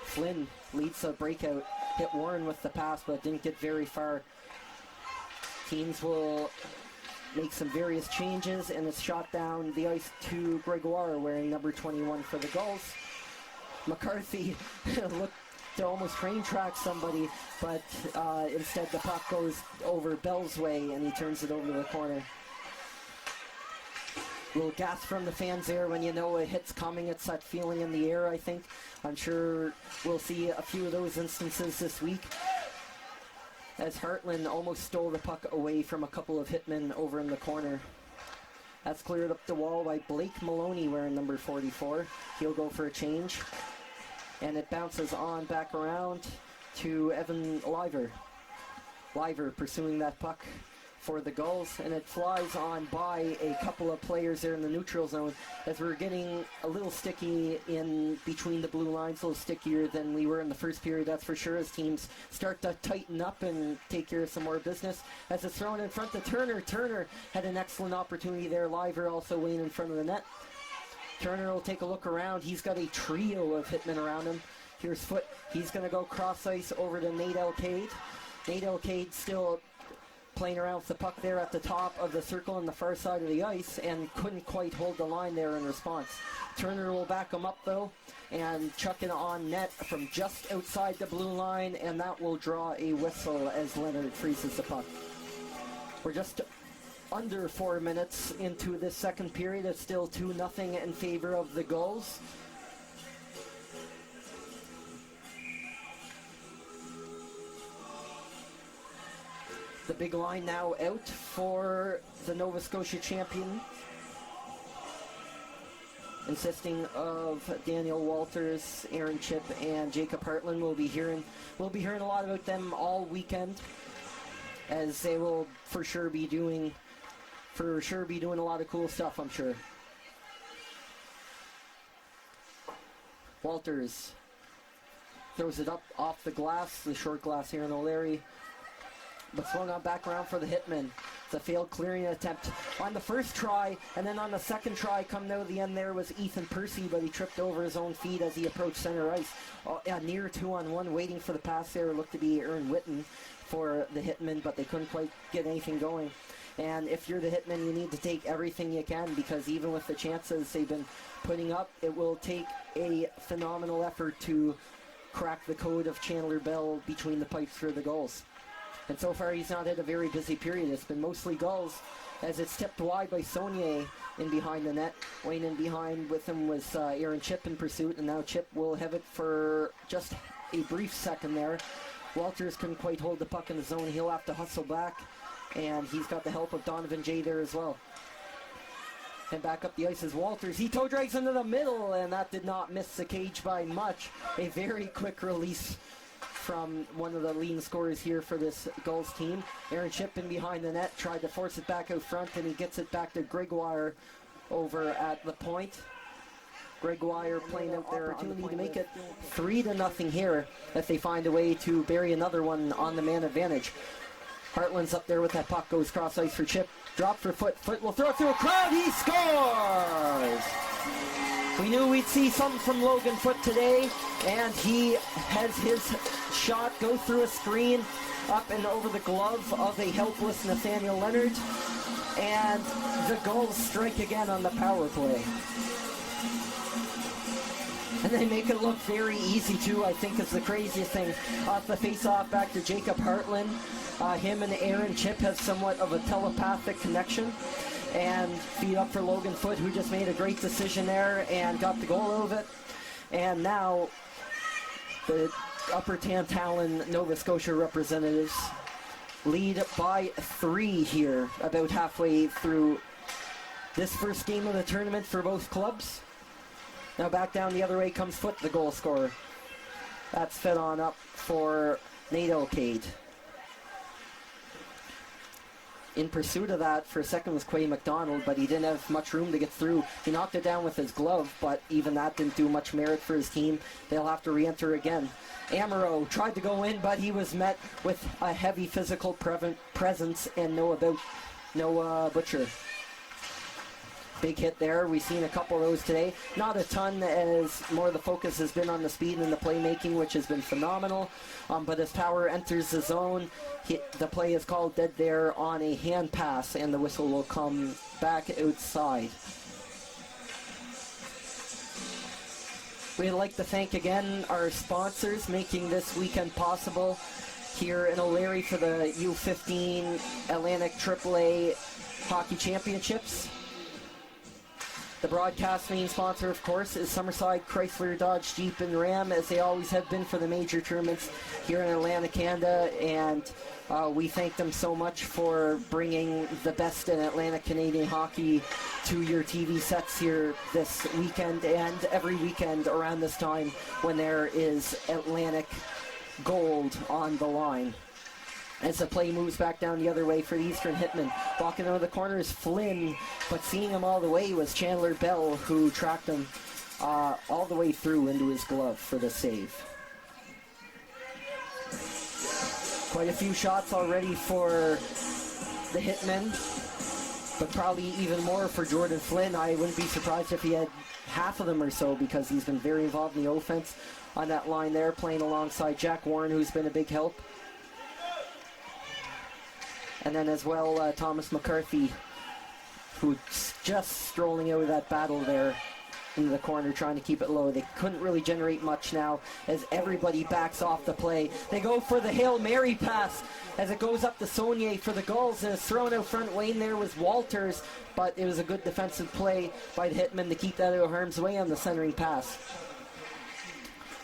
Flynn leads a breakout, hit Warren with the pass, but didn't get very far. Teams will make some various changes, and it's shot down the ice to Gregoire, wearing number 21 for the Gulls. McCarthy looked to almost train track somebody, but instead the puck goes over Bell's way, and he turns it over to the corner. A little gas from the fans there when you know a hit's coming. It's that feeling in the air, I think. I'm sure we'll see a few of those instances this week, as Hartland almost stole the puck away from a couple of Hitmen over in the corner. That's cleared up the wall by Blake Maloney wearing number 44. He'll go for a change. And it bounces on back around to Evan Liver. Liver pursuing that puck for the Gulls, and it flies on by a couple of players there in the neutral zone, as we're getting a little sticky in between the blue lines, a little stickier than we were in the first period, that's for sure, as teams start to tighten up and take care of some more business. As it's thrown in front to Turner. Turner had an excellent opportunity there. Liver also weighing in front of the net. Turner will take a look around. He's got a trio of Hitmen around him. Here's Foote. He's going to go cross ice over to Nate Elcade. Nate Elcade still playing around with the puck there at the top of the circle on the far side of the ice, and couldn't quite hold the line there in response. Turner will back him up though and chuck it on net from just outside the blue line, and that will draw a whistle as Leonard freezes the puck. We're just under 4 minutes into this second period. It's still 2-0 in favor of the Gulls. The big line now out for the Nova Scotia champion, consisting of Daniel Walters, Aaron Chip, and Jacob Hartland. We'll be hearing a lot about them all weekend, as they will for sure be doing a lot of cool stuff, I'm sure. Walters throws it up off the glass, the short glass here in O'Leary, but swung on back around for the Hitmen. It's a failed clearing attempt on the first try, and then on the second try, coming out of the end there was Ethan Percy, but he tripped over his own feet as he approached center ice. A near 2-on-1, waiting for the pass there, looked to be Aaron Whitten for the Hitmen, but they couldn't quite get anything going. And if you're the Hitmen, you need to take everything you can, because even with the chances they've been putting up, it will take a phenomenal effort to crack the code of Chandler Bell between the pipes for the Gulls. And so far he's not had a very busy period. It's been mostly Gulls, as it's tipped wide by Saunier in behind the net. Wayne in behind with him was Aaron Chip in pursuit, and now Chip will have it for just a brief second there. Walters couldn't quite hold the puck in the zone. He'll have to hustle back, and he's got the help of Donovan Jay there as well. And back up the ice is Walters. He toe drags into the middle, and that did not miss the cage by much. A very quick release from one of the leading scorers here for this Gulls team. Aaron Chip in behind the net, tried to force it back out front, and he gets it back to Gregoire over at the point. Gregoire playing out their opportunity to make it 3-0 here if they find a way to bury another one on the man advantage. Hartland's up there with that puck, goes cross ice for Chip, drop for Foote. Foote will throw it through a crowd, he scores! We knew we'd see something from Logan Foote today, and he has his shot go through a screen up and over the glove of a helpless Nathaniel Leonard, and the Gulls strike again on the power play. And they make it look very easy too, I think is the craziest thing. Off the face-off back to Jacob Hartland. Him and Aaron Chip have somewhat of a telepathic connection. And feed up for Logan Foote, who just made a great decision there and got the goal of it. And now the Upper Tantallon Nova Scotia representatives lead by 3 here, about halfway through this first game of the tournament for both clubs. Now back down the other way comes Foote, the goal scorer. That's fed on up for Nate Elcade. In pursuit of that, for a second was Quay McDonald, but he didn't have much room to get through. He knocked it down with his glove, but even that didn't do much merit for his team. They'll have to re-enter again. Amaro tried to go in, but he was met with a heavy physical presence and no Butcher. Big hit there. We've seen a couple of those today. Not a ton, as more of the focus has been on the speed and the playmaking, which has been phenomenal. But as Power enters the zone, the play is called dead there on a hand pass, and the whistle will come back outside. We'd like to thank again our sponsors making this weekend possible here in O'Leary for the U15 Atlantic AAA Hockey Championships. The broadcast main sponsor, of course, is Summerside Chrysler, Dodge, Jeep, and Ram, as they always have been for the major tournaments here in Atlantic, Canada. And we thank them so much for bringing the best in Atlantic Canadian hockey to your TV sets here this weekend and every weekend around this time when there is Atlantic gold on the line. As the play moves back down the other way for the Eastern Hitmen. Walking over the corner is Flynn, but seeing him all the way was Chandler Bell, who tracked him all the way through into his glove for the save. Quite a few shots already for the Hitmen, but probably even more for Jordan Flynn. I wouldn't be surprised if he had half of them or so, because he's been very involved in the offense on that line there, playing alongside Jack Warren, who's been a big help. And then as well, Thomas McCarthy, who's just strolling out of that battle there into the corner, trying to keep it low. They couldn't really generate much now as everybody backs off the play. They go for the Hail Mary pass as it goes up to Saunier for the Gulls, and it's thrown out front. Wayne there was Walters, but it was a good defensive play by the Hitmen to keep that out of harm's way on the centering pass.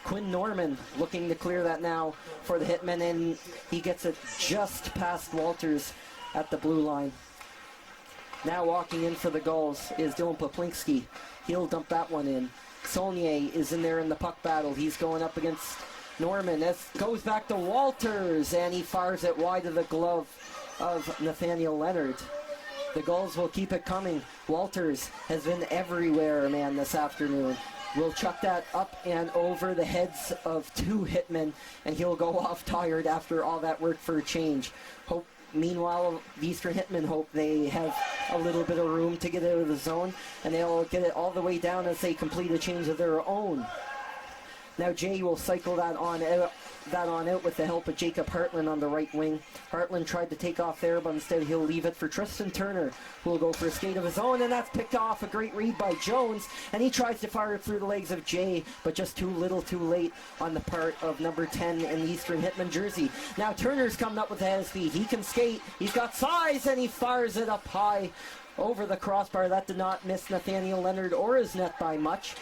Quinn Norman looking to clear that now for the Hitmen, and he gets it just past Walters at the blue line. Now walking in for the Gulls is Dylan Poplinski. He'll dump that one in. Saunier is in there in the puck battle. He's going up against Norman. This goes back to Walters, and he fires it wide of the glove of Nathaniel Leonard. The Gulls will keep it coming. Walters has been everywhere, man, this afternoon. Will chuck that up and over the heads of 2 Hitmen, and he'll go off tired after all that work for a change. Meanwhile, the Eastern Hitmen hope they have a little bit of room to get out of the zone, and they'll get it all the way down as they complete a change of their own. Now Jay will cycle that on out with the help of Jacob Hartland on the right wing. Hartland tried to take off there, but instead he'll leave it for Tristan Turner, who will go for a skate of his own, and that's picked off. A great read by Jones, and he tries to fire it through the legs of Jay, but just too little too late on the part of number 10 in the Eastern Hitman jersey. Now Turner's coming up with the head of speed. He can skate, he's got size, and he fires it up high over the crossbar. That did not miss Nathaniel Leonard or his net by much.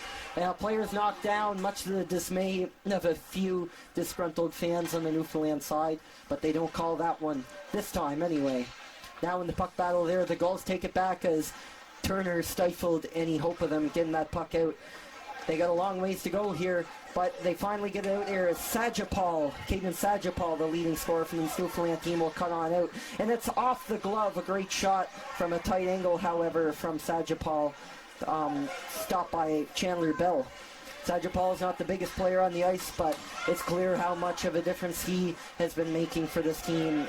Players knocked down, much to the dismay of a few disgruntled fans on the Newfoundland side, but they don't call that one this time anyway. Now in the puck battle there, the Gulls take it back as Turner stifled any hope of them getting that puck out. They got a long ways to go here, but they finally get it out there as Sajapal, Caden Sajapal, the leading scorer from the Newfoundland team, will cut on out. And it's off the glove, a great shot from a tight angle, however, from Sajapal, stopped by Chandler Bell. Sajapal is not the biggest player on the ice, but it's clear how much of a difference he has been making for this team,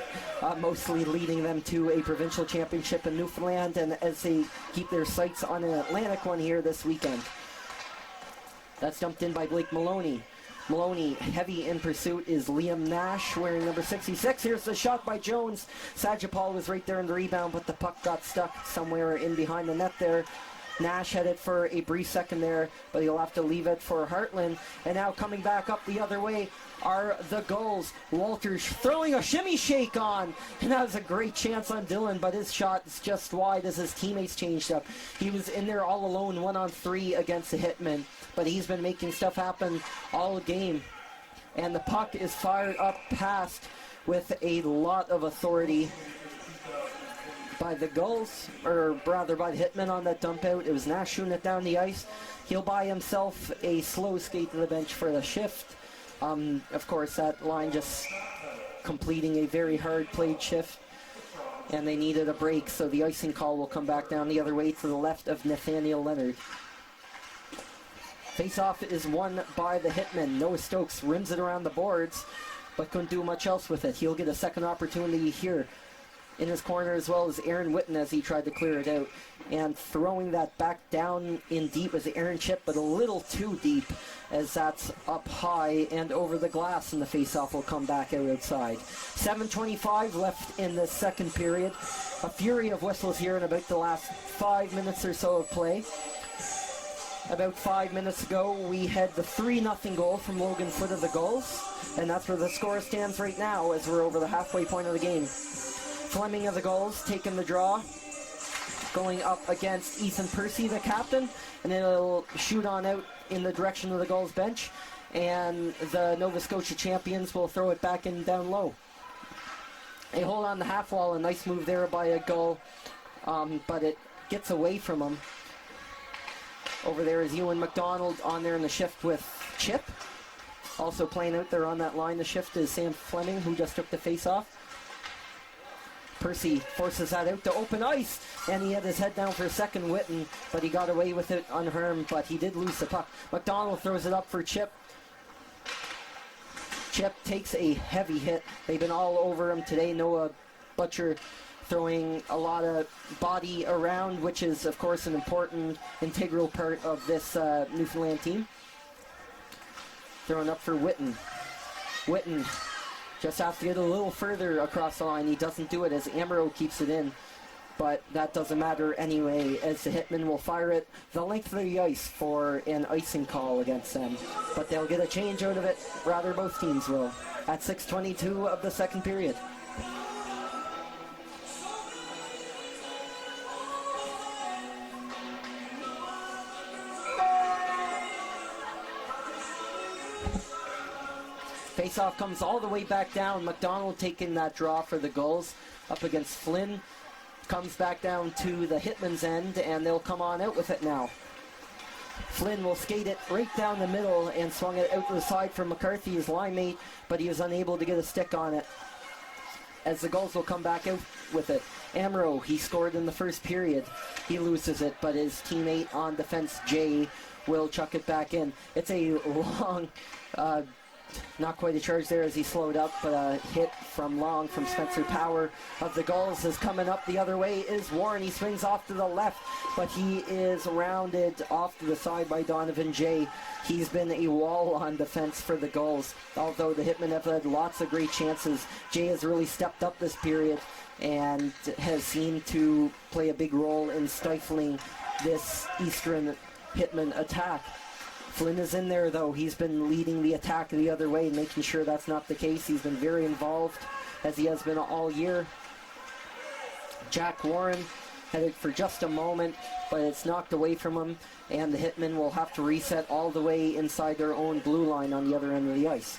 mostly leading them to a provincial championship in Newfoundland, and as they keep their sights on an Atlantic one here this weekend. That's dumped in by Blake Maloney. Maloney, heavy in pursuit, is Liam Nash, wearing number 66. Here's the shot by Jones. Sajapal was right there in the rebound, but the puck got stuck somewhere in behind the net there. Nash had it for a brief second there, but he'll have to leave it for Hartland. And now coming back up the other way are the Gulls. Walters throwing a shimmy shake on, and that was a great chance on Dylan, but his shot is just wide as his teammates changed up. He was in there all alone, 1-on-3 against the Hitmen, but he's been making stuff happen all game. And the puck is fired up past with a lot of authority by the Gulls, or rather by the Hitmen on that dump out. It was Nash shooting it down the ice. He'll buy himself a slow skate to the bench for the shift. Of course, that line just completing a very hard played shift, and they needed a break, so the icing call will come back down the other way to the left of Nathaniel Leonard. Face-off is won by the Hitmen. Noah Stokes rims it around the boards, but couldn't do much else with it. He'll get a second opportunity here in his corner, as well as Aaron Witten as he tried to clear it out. And throwing that back down in deep was Aaron Chip, but a little too deep as that's up high and over the glass, and the face-off will come back out outside. 7:25 left in the second period. A fury of whistles here in about the last 5 minutes or so of play. About 5 minutes ago, we had the 3-0 goal from Logan Foote of the Gulls, and that's where the score stands right now as we're over the halfway point of the game. Fleming of the Gulls taking the draw, going up against Ethan Percy, the captain, and it'll shoot on out in the direction of the Gulls bench, and the Nova Scotia champions will throw it back in down low. They hold on the half wall, a nice move there by a Gull, but it gets away from him. Over there is Ewan McDonald on there in the shift with Chip. Also playing out there on that line, the shift is Sam Fleming, who just took the face-off. Percy forces that out to open ice, and he had his head down for a second, Witten, but he got away with it unharmed, but he did lose the puck. McDonald throws it up for Chip. Chip takes a heavy hit. They've been all over him today. Noah Butcher throwing a lot of body around, which is, of course, an important, integral part of this Newfoundland team. Throwing up for Witten. Witten just has to get a little further across the line. He doesn't do it as Amaro keeps it in, but that doesn't matter anyway, as the Hitmen will fire it the length of the ice for an icing call against them. But they'll get a change out of it, rather both teams will, at 6:22 of the second period. Face-off comes all the way back down. McDonald taking that draw for the Gulls up against Flynn. Comes back down to the Hitmen's end, and they'll come on out with it now. Flynn will skate it right down the middle and swung it out to the side for McCarthy, his line mate, but he was unable to get a stick on it, as the Gulls will come back out with it. Amaro, he scored in the first period. He loses it, but his teammate on defense, Jay, will chuck it back in. It's a long... not quite a charge there as he slowed up, but a hit from long from Spencer Power of the Gulls is coming up the other way is Warren. He swings off to the left, but he is rounded off to the side by Donovan Jay. He's been a wall on defense for the Gulls. Although the Hitmen have had lots of great chances, Jay has really stepped up this period and has seemed to play a big role in stifling this Eastern Hitmen attack. Flynn is in there, though. He's been leading the attack the other way, making sure that's not the case. He's been very involved, as he has been all year. Jack Warren headed for just a moment, but it's knocked away from him, and the Hitmen will have to reset all the way inside their own blue line on the other end of the ice.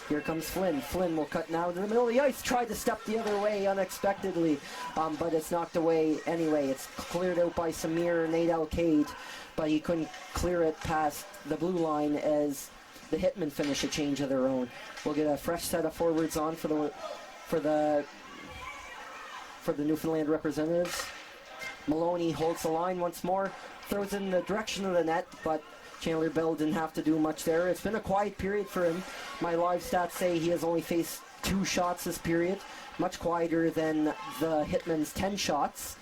Here comes Flynn. Flynn will cut now to the middle of the ice, tried to step the other way unexpectedly, but it's knocked away anyway. It's cleared out by Samir Nate Alcade, but he couldn't clear it past the blue line as the Hitmen finish a change of their own. We'll get a fresh set of forwards on for the Newfoundland representatives. Maloney holds the line once more, throws in the direction of the net, but Chandler Bell didn't have to do much there. It's been a quiet period for him. My live stats say he has only faced 2 shots this period, much quieter than the Hitmen's 10 shots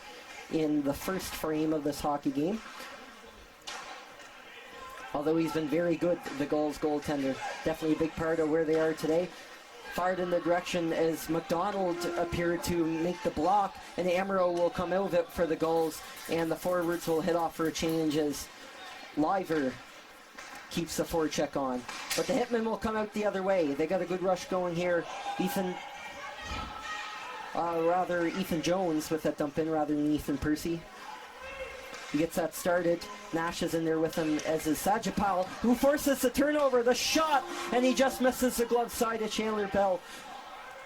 in the first frame of this hockey game. Although he's been very good, the Gulls goaltender. Definitely a big part of where they are today. fired in the direction as McDonald appeared to make the block, and Amaro will come out of it for the Gulls, and the forwards will head off for a change as Liver keeps the forecheck on. But the Hitmen will come out the other way. They got a good rush going here. Ethan Jones with that dump in rather than Ethan Percy. He gets that started. Nash is in there with him, as is Sajapal, who forces the turnover, the shot, and he just misses the glove side of Chandler Bell.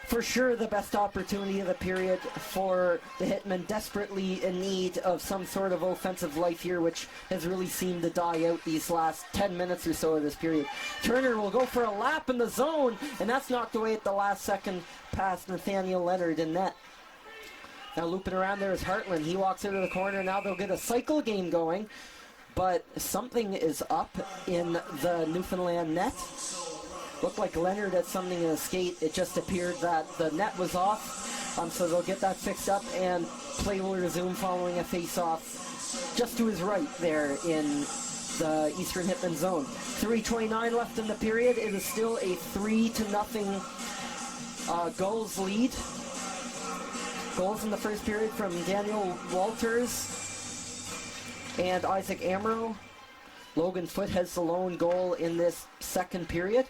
For sure the best opportunity of the period for the Hitmen, desperately in need of some sort of offensive life here, which has really seemed to die out these last 10 minutes or so of this period. Turner will go for a lap in the zone, and that's knocked away at the last second past Nathaniel Leonard in net. Now looping around there is Hartland. He walks into the corner. Now they'll get a cycle game going. But something is up in the Newfoundland net. Looked like Leonard had something in his skate. It just appeared that the net was off. So they'll get that fixed up, and play will resume following a face-off just to his right there in the Eastern Hitman zone. 3:29 left in the period. It is still a 3-0 Gulls lead. Goals in the first period from Daniel Walters and Isaac Amaro. Logan Foote has the lone goal in this second period.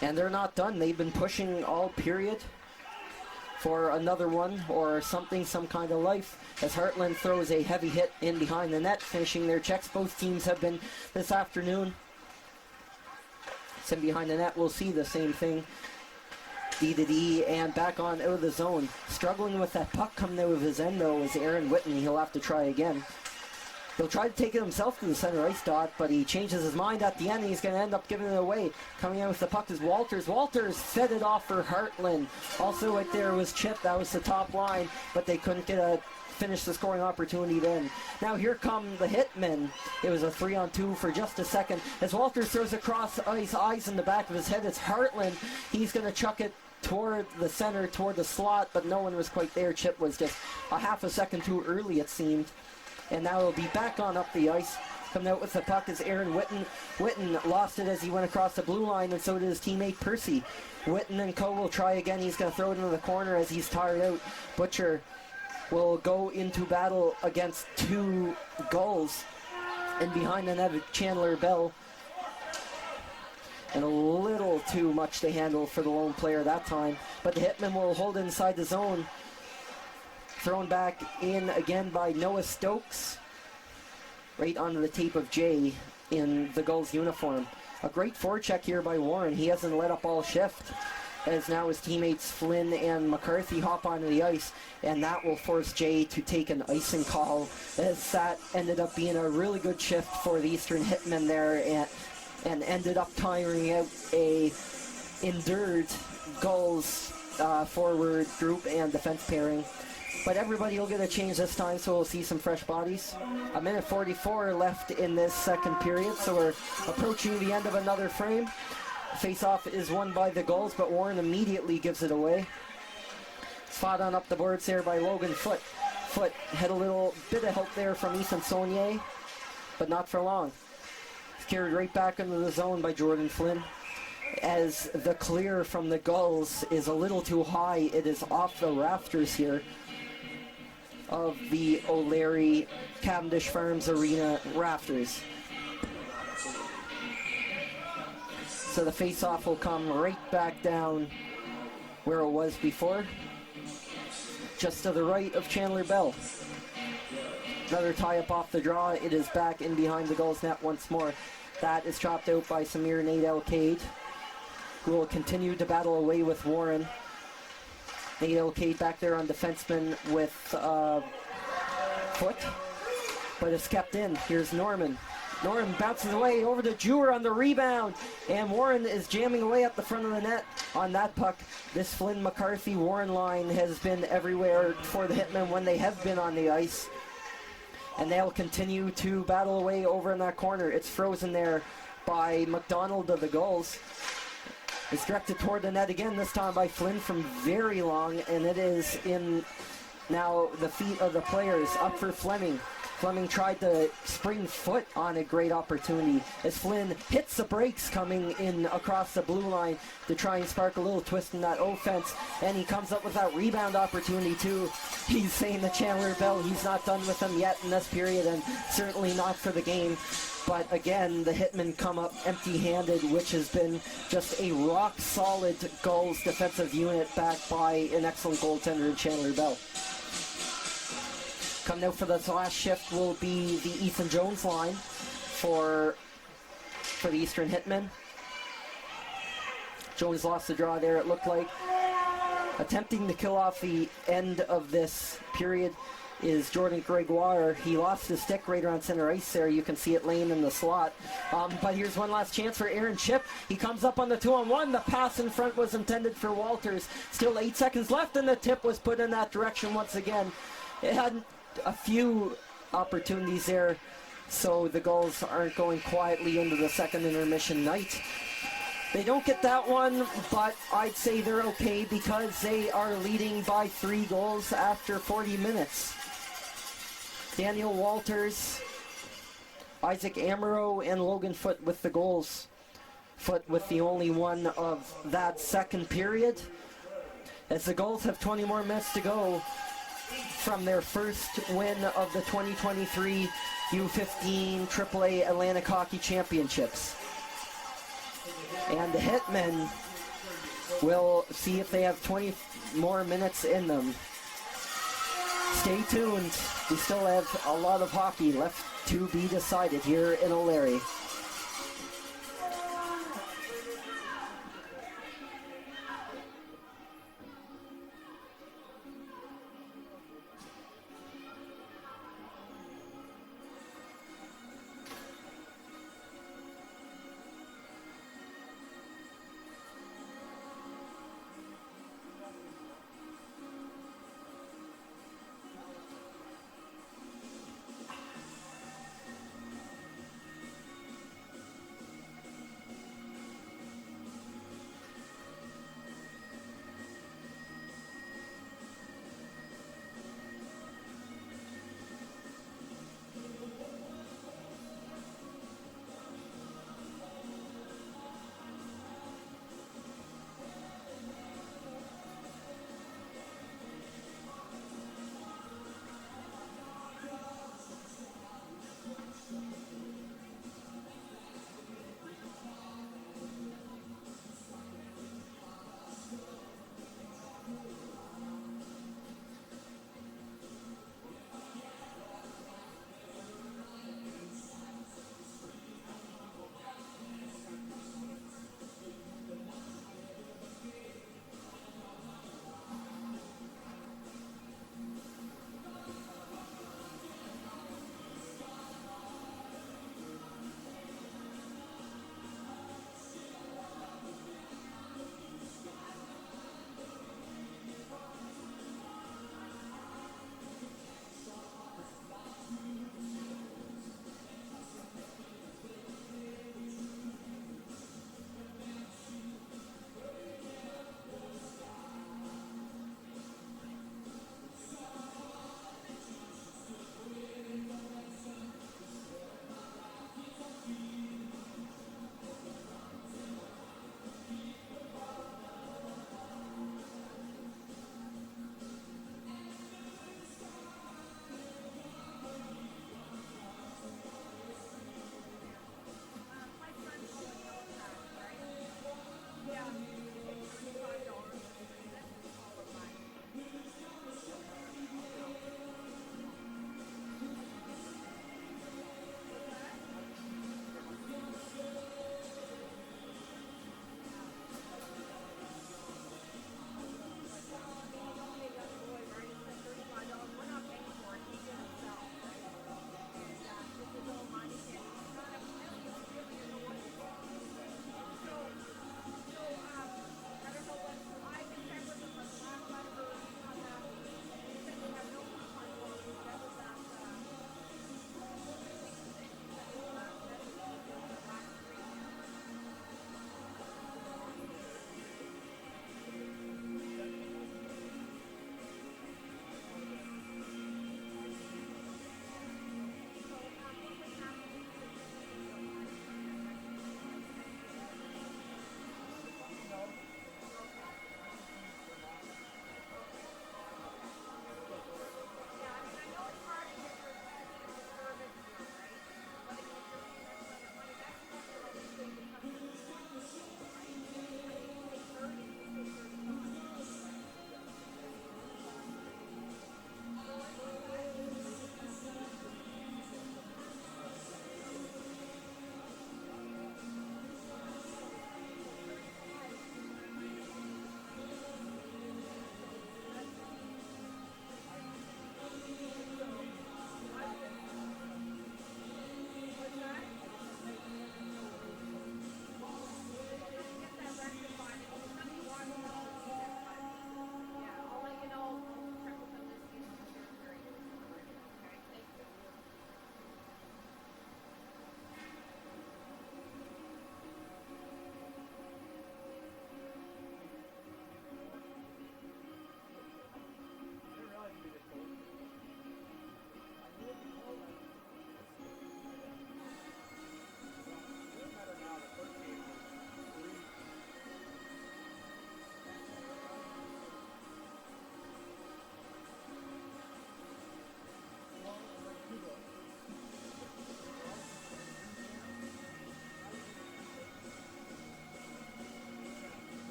And they're not done. They've been pushing all period for another one or something, some kind of life, as Heartland throws a heavy hit in behind the net, finishing their checks. Both teams have been this afternoon. Sitting behind the net, we'll see the same thing. D to D, and back on out of the zone. Struggling with that puck coming out of his end, though, is Aaron Whitten. He'll have to try again. He'll try to take it himself to the center ice dot, but he changes his mind at the end, and he's going to end up giving it away. Coming out with the puck is Walters. Walters fed it off for Heartland. Also right there was Chip. That was the top line, but they couldn't finish the scoring opportunity then. Now here come the Hitmen. It was a 3-on-2 for just a second. As Walters throws across ice, eyes in the back of his head, it's Heartland. He's going to chuck it toward the center, toward the slot, but no one was quite there. Chip was just a half a second too early, it seemed. And now he'll be back on up the ice. Coming out with the puck is Aaron Whitten. Whitten lost it as he went across the blue line, and so did his teammate Percy. Whitten and co will try again. He's going to throw it into the corner as he's tired out. Butcher will go into battle against two Gulls. And behind the net, Chandler Bell. And a little too much to handle for the lone player that time. But the Hitmen will hold inside the zone. Thrown back in again by Noah Stokes. Right onto the tape of Jay in the Gulls uniform. A great forecheck here by Warren. He hasn't let up all shift, as now his teammates Flynn and McCarthy hop onto the ice, and that will force Jay to take an icing call, as that ended up being a really good shift for the Eastern Hitmen there, and ended up tiring out a endured Gulls forward group and defense pairing. But everybody will get a change this time, so we'll see some fresh bodies. 1:44 left in this second period, so we're approaching the end of another frame. Face-off is won by the Gulls, but Warren immediately gives it away. Spot on up the boards there by Logan Foote. Foote had a little bit of help there from Ethan Saunier, but not for long. It's carried right back into the zone by Jordan Flynn. As the clear from the Gulls is a little too high, it is off the rafters here of the O'Leary Cavendish Farms Arena rafters. So the face-off will come right back down where it was before, just to the right of Chandler Bell. Another tie-up off the draw. It is back in behind the Gulls net once more. That is chopped out by Samir Nate Elcade, who will continue to battle away with Warren. Nate Elcade back there on defenseman with Foote, but it's kept in. Here's Norman. Norman bounces away over to Jewer on the rebound, and Warren is jamming away at the front of the net on that puck. This Flynn McCarthy Warren line has been everywhere for the Hitmen when they have been on the ice, and they'll continue to battle away over in that corner. It's frozen there by McDonald of the Gulls. It's directed toward the net again, this time by Flynn from very long, and it is in now the feet of the players. Up for Fleming. Fleming tried to spring foot on a great opportunity as Flynn hits the brakes coming in across the blue line to try and spark a little twist in that offense, and he comes up with that rebound opportunity too. He's saying to Chandler Bell he's not done with him yet in this period, and certainly not for the game. But again, the Hitmen come up empty-handed, which has been just a rock-solid Gulls defensive unit backed by an excellent goaltender in Chandler Bell. Coming out for this last shift will be the Ethan Jones line for the Eastern Hitmen. Jones lost the draw there, it looked like. Attempting to kill off the end of this period is Jordan Gregoire. He lost his stick right around center ice there. You can see it laying in the slot. But here's one last chance for Aaron Chip. He comes up on the 2-on-1. The pass in front was intended for Walters. Still 8 seconds left, and the tip was put in that direction once again. It had a few opportunities there, so the Gulls aren't going quietly into the second intermission night. They don't get that one, but I'd say they're okay because they are leading by 3 goals after 40 minutes. Daniel Walters, Isaac Amaro, and Logan Foote with the goals. Foote with the only one of that second period. As the Gulls have 20 more minutes to go from their first win of the 2023 U15 AAA Atlantic Hockey Championships. And the Hitmen will see if they have 20 more minutes in them. Stay tuned. We still have a lot of hockey left to be decided here in O'Leary.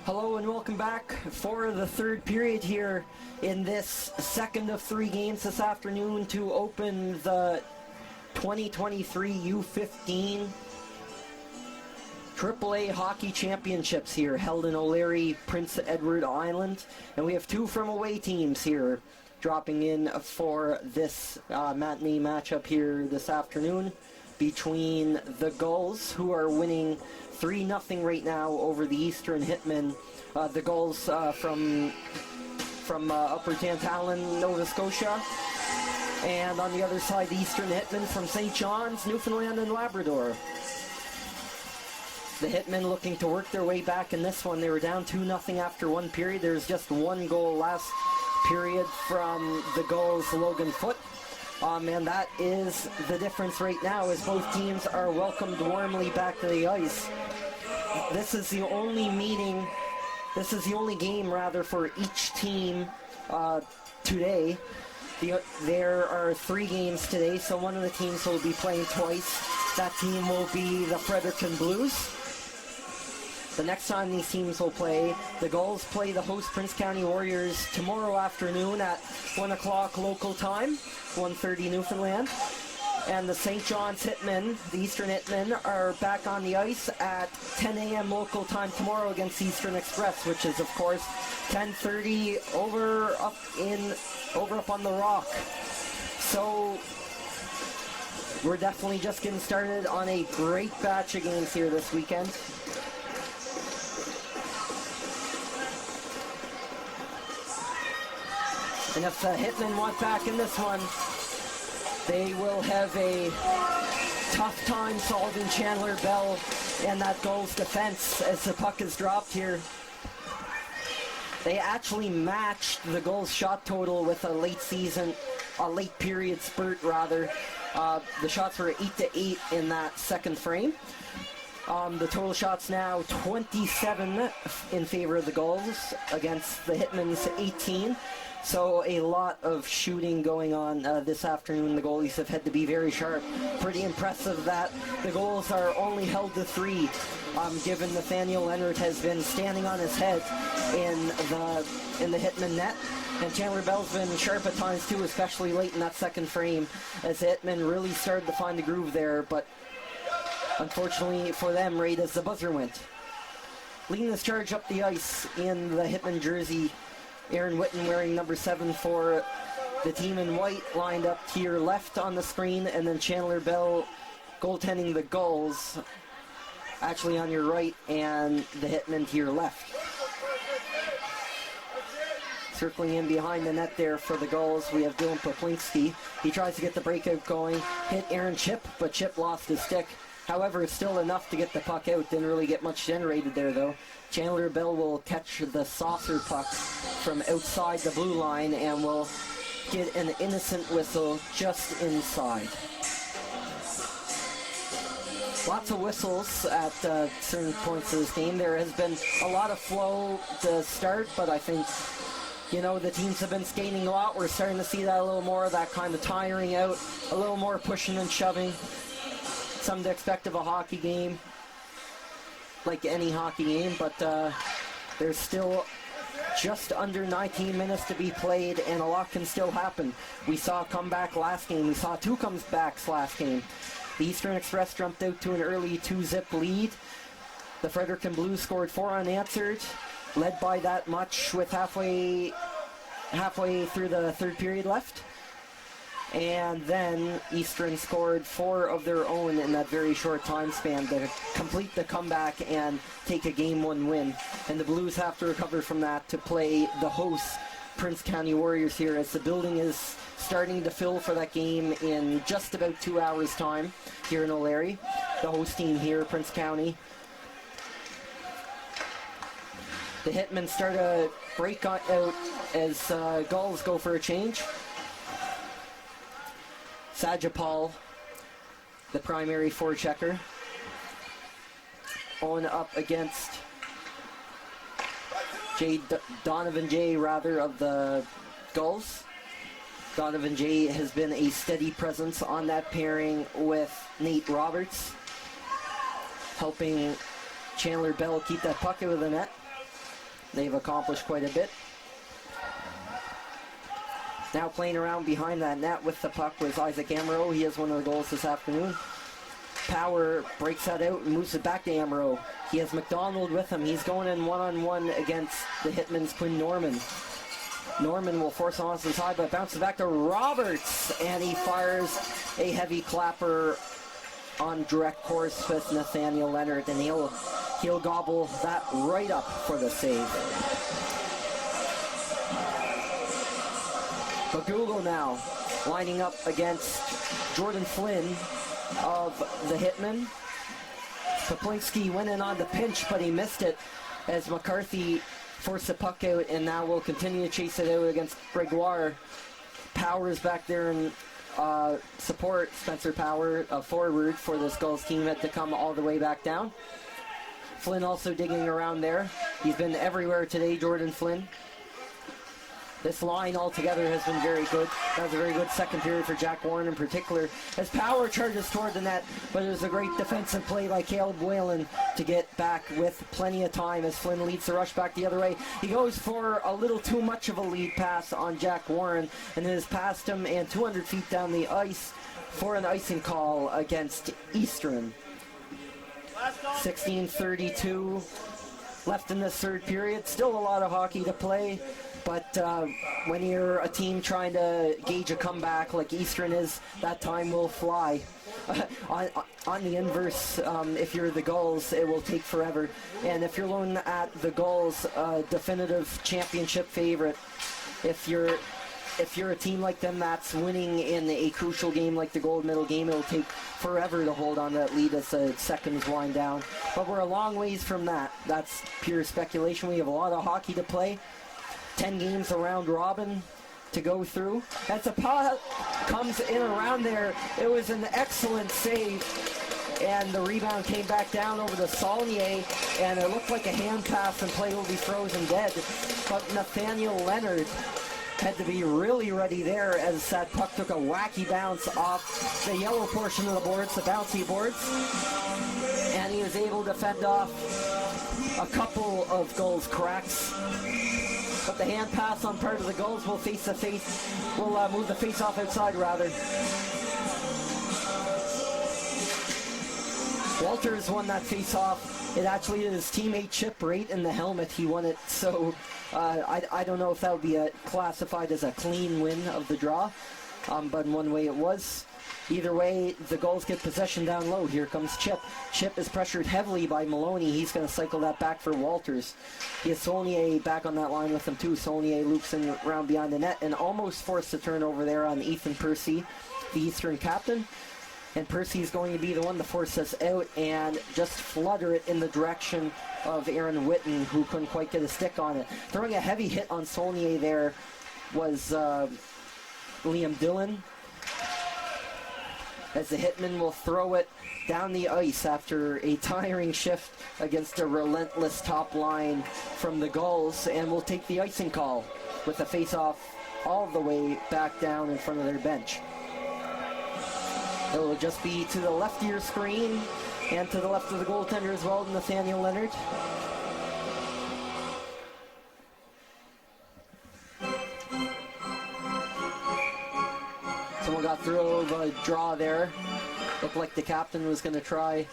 Hello and welcome back for the third period here in this second of three games this afternoon to open the 2023 U15 AAA Hockey Championships here held in O'Leary, Prince Edward Island. And we have two from away teams here dropping in for this matinee matchup here this afternoon between the Gulls, who are winning 3-0 right now over the Eastern Hitmen. The Gulls from Upper Tantallon, Nova Scotia. And on the other side, the Eastern Hitmen from St. John's, Newfoundland and Labrador. The Hitmen looking to work their way back in this one. They were down 2-0 after one period. There's just one goal last period from the Gulls' Logan Foote. And that is the difference right now, as both teams are welcomed warmly back to the ice. This is the only game for each team today. There are three games today, so one of the teams will be playing twice. That team will be the Fredericton Blues. The next time these teams will play, the Gulls play the host Prince County Warriors tomorrow afternoon at 1 o'clock local time, 1:30 Newfoundland. And the St. John's Hitmen, the Eastern Hitmen, are back on the ice at 10 a.m. local time tomorrow against Eastern Express, which is, of course, 10:30 over up on the Rock. So we're definitely just getting started on a great batch of games here this weekend. And if the Hitmen want back in this one, they will have a tough time solving Chandler Bell and that Gulls defense as the puck is dropped here. They actually matched the Gulls shot total with a late period spurt rather. The shots were 8-8 in that second frame. The total shots now 27 in favor of the Gulls against the Hitmen's 18. So a lot of shooting going on this afternoon. The goalies have had to be very sharp. Pretty impressive that the goals are only held to 3, given Nathaniel Leonard has been standing on his head in the Hitman net. And Chandler Bell's been sharp at times too, especially late in that second frame, as the Hitmen really started to find the groove there. But unfortunately for them, right as the buzzer went. Leading this charge up the ice in the Hitman jersey, Aaron Whitten wearing number 7 for the team in white, lined up to your left on the screen, and then Chandler Bell goaltending the Gulls, actually on your right, and the Hitmen to your left. Circling in behind the net there for the Gulls, we have Dylan Poplinski. He tries to get the breakout going, hit Aaron Chip, but Chip lost his stick. However, still enough to get the puck out. Didn't really get much generated there, though. Chandler Bell will catch the saucer puck from outside the blue line and will get an innocent whistle just inside. Lots of whistles at certain points of this game. There has been a lot of flow to start, but I think, the teams have been skating a lot. We're starting to see that a little more, that kind of tiring out, a little more pushing and shoving. Something to expect of a hockey game, like any hockey game, but there's still just under 19 minutes to be played, and a lot can still happen. We saw a comeback last game. We saw 2 comebacks last game. The Eastern Express jumped out to an early 2-zip lead. The Fredericton Blues scored 4 unanswered, led by that much with halfway through the third period left. And then Eastern scored 4 of their own in that very short time span to complete the comeback and take a Game 1 win. And the Blues have to recover from that to play the hosts, Prince County Warriors, here, as the building is starting to fill for that game in just about 2 hours' time here in O'Leary. The host team here, Prince County. The Hitmen start a break out as Gulls go for a change. Sajapal, the primary forechecker, on up against Donovan J. of the Gulls. Donovan J. has been a steady presence on that pairing with Nate Roberts, helping Chandler Bell keep that puck out of the net. they've accomplished quite a bit. Now playing around behind that net with the puck was Isaac Amaro. He has one of the goals this afternoon. Power breaks that out and moves it back to Amaro. He has McDonald with him. He's going in one-on-one against the Hitmen's Quinn Norman. Norman will force on the side, but bounces back to Roberts, and he fires a heavy clapper on direct course with Nathaniel Leonard, and he'll gobble that right up for the save. Bagulo now lining up against Jordan Flynn of the Hitmen. Poplinski went in on the pinch, but he missed it as McCarthy forced the puck out, and now will continue to chase it out against Gregoire. Powers back there and support Spencer Power, a forward for this Gulls team, had to come all the way back down. Flynn also digging around there. He's been everywhere today, Jordan Flynn. This line altogether has been very good. That was a very good second period for Jack Warren in particular, as Power charges toward the net, but it was a great defensive play by Caleb Whalen to get back with plenty of time as Flynn leads the rush back the other way. He goes for a little too much of a lead pass on Jack Warren, and it has passed him and 200 feet down the ice for an icing call against Eastern. 16:32 left in this third period. Still a lot of hockey to play. But when you're a team trying to gauge a comeback like Eastern is, that time will fly. On the inverse, if you're the Gulls, it will take forever. And if you're looking at the Gulls, definitive championship favorite, if you're a team like them that's winning in a crucial game like the gold medal game, it'll take forever to hold on to that lead as the seconds wind down. But we're a long ways from that. That's pure speculation. We have a lot of hockey to play. 10 games around robin to go through. As the puck comes in around there, it was an excellent save, and the rebound came back down over to Saulnier, and it looked like a hand pass and play will be frozen dead. But Nathaniel Leonard had to be really ready there as that puck took a wacky bounce off the yellow portion of the boards, the bouncy boards, and he was able to fend off a couple of Gulls cracks. But the hand pass on part of the Gulls will move the face off outside rather. Walters won that face off. It actually is his teammate Chip right in the helmet. He won it, so I don't know if that would be classified as a clean win of the draw, but in one way it was. Either way, the Gulls get possession down low. Here comes Chip. Chip is pressured heavily by Maloney. He's going to cycle that back for Walters. He has Saulnier back on that line with him too. Saulnier loops in around behind the net and almost forced a turnover there on Ethan Percy, the Eastern captain. And Percy is going to be the one to force us out and just flutter it in the direction of Aaron Witten, who couldn't quite get a stick on it. Throwing a heavy hit on Saulnier there was Liam Dillon, as the Hitmen will throw it down the ice after a tiring shift against a relentless top line from the Gulls, and will take the icing call with the face-off all the way back down in front of their bench. It will just be to the left of your screen and to the left of the goaltender as well, Nathaniel Leonard. Someone got through a draw there. Looked like the captain was going to try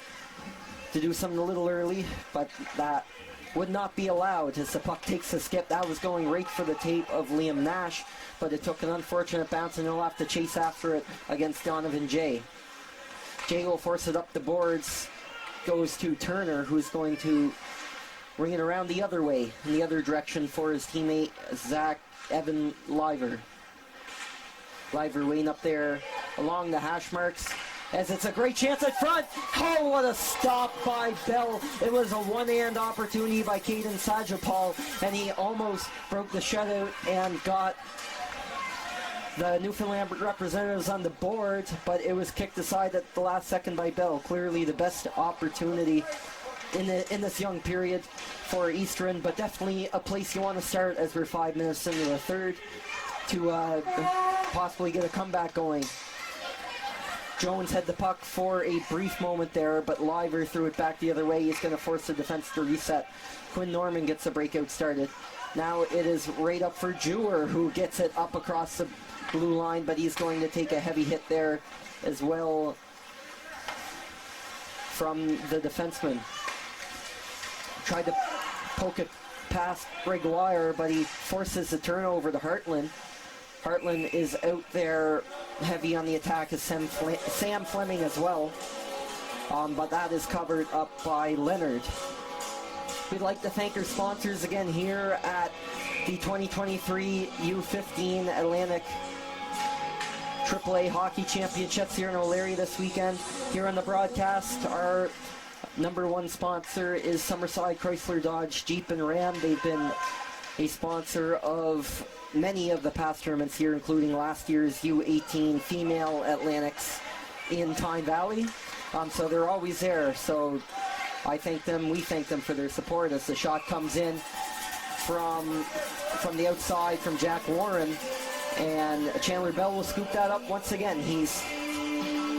to do something a little early, but that would not be allowed as the puck takes a skip. That was going right for the tape of Liam Nash, but it took an unfortunate bounce, and he'll have to chase after it against Donovan Jay. Jay will force it up the boards, goes to Turner, who's going to bring it around the other way, in the other direction for his teammate, Evan Liver. Liver waiting up there along the hash marks, as it's a great chance at front. Oh, what a stop by Bell. It was a one-hand opportunity by Caden Sajapal, and he almost broke the shutout and got the Newfoundland representatives on the board, but it was kicked aside at the last second by Bell. Clearly the best opportunity in this young period for Eastern, but definitely a place you want to start as we're 5 minutes into the third to possibly get a comeback going. Jones had the puck for a brief moment there, but Liver threw it back the other way. He's going to force the defense to reset. Quinn Norman gets the breakout started. Now it is right up for Jewer, who gets it up across the blue line, but he's going to take a heavy hit there as well from the defenseman. Tried to poke it past Gregoire, but he forces the turnover to Hartland. Hartland is out there heavy on the attack as Sam Fleming as well, but that is covered up by Leonard. We'd like to thank our sponsors again here at the 2023 U15 Atlantic AAA Hockey Championships here in O'Leary this weekend. Here on the broadcast, our number one sponsor is Summerside Chrysler Dodge Jeep and Ram. They've been a sponsor of many of the past tournaments here, including last year's U18 Female Atlantics in Tyne Valley. So they're always there. So I thank them, we thank them for their support as the shot comes in from the outside from Jack Warren. And Chandler Bell will scoop that up once again. He's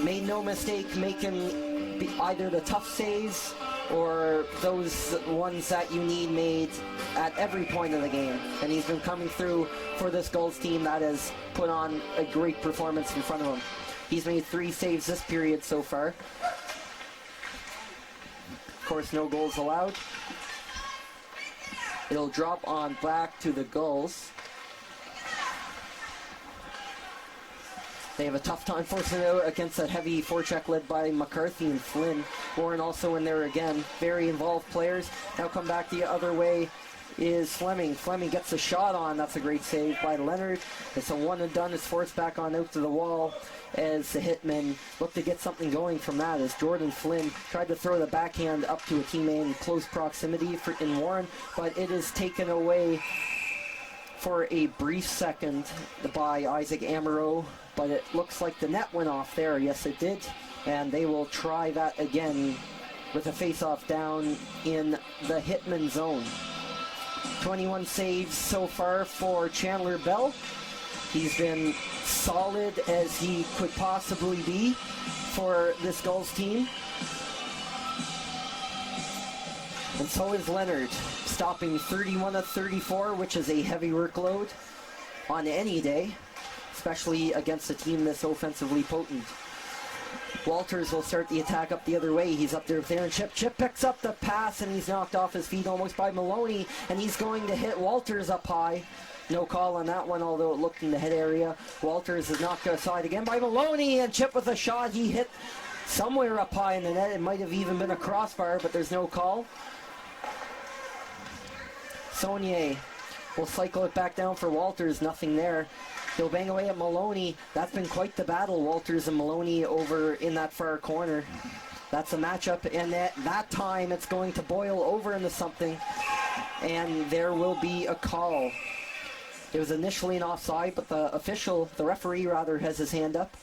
made no mistake making either the tough saves or those ones that you need made at every point of the game. And he's been coming through for this Gulls team that has put on a great performance in front of him. He's made 3 saves this period so far. Of course, no goals allowed. It'll drop on back to the Gulls. They have a tough time forcing it out against that heavy forecheck led by McCarthy and Flynn. Warren also in there again. Very involved players. Now come back the other way is Fleming. Fleming gets a shot on. That's a great save by Leonard. It's a one and done. It's forced back on out to the wall as the Hitmen look to get something going from that as Jordan Flynn tried to throw the backhand up to a teammate in close proximity in Warren, but it is taken away for a brief second by Isaac Amaro. But it looks like the net went off there. Yes, it did. And they will try that again with a face-off down in the Hitman zone. 21 saves so far for Chandler Bell. He's been solid as he could possibly be for this Gulls team. And so is Leonard, stopping 31 of 34, which is a heavy workload on any day, especially against a team this offensively potent. Walters will start the attack up the other way. He's up there with Aaron Chip. Chip picks up the pass and he's knocked off his feet almost by Maloney, and he's going to hit Walters up high. No call on that one, although it looked in the head area. Walters is knocked aside again by Maloney, and Chip with a shot. He hit somewhere up high in the net. It might have even been a crossbar, but there's no call. Saunier will cycle it back down for Walters. Nothing there. They'll bang away at Maloney. That's been quite the battle, Walters and Maloney over in that far corner. That's a matchup, and that time it's going to boil over into something, and there will be a call. It was initially an offside, but the referee rather, has his hand up,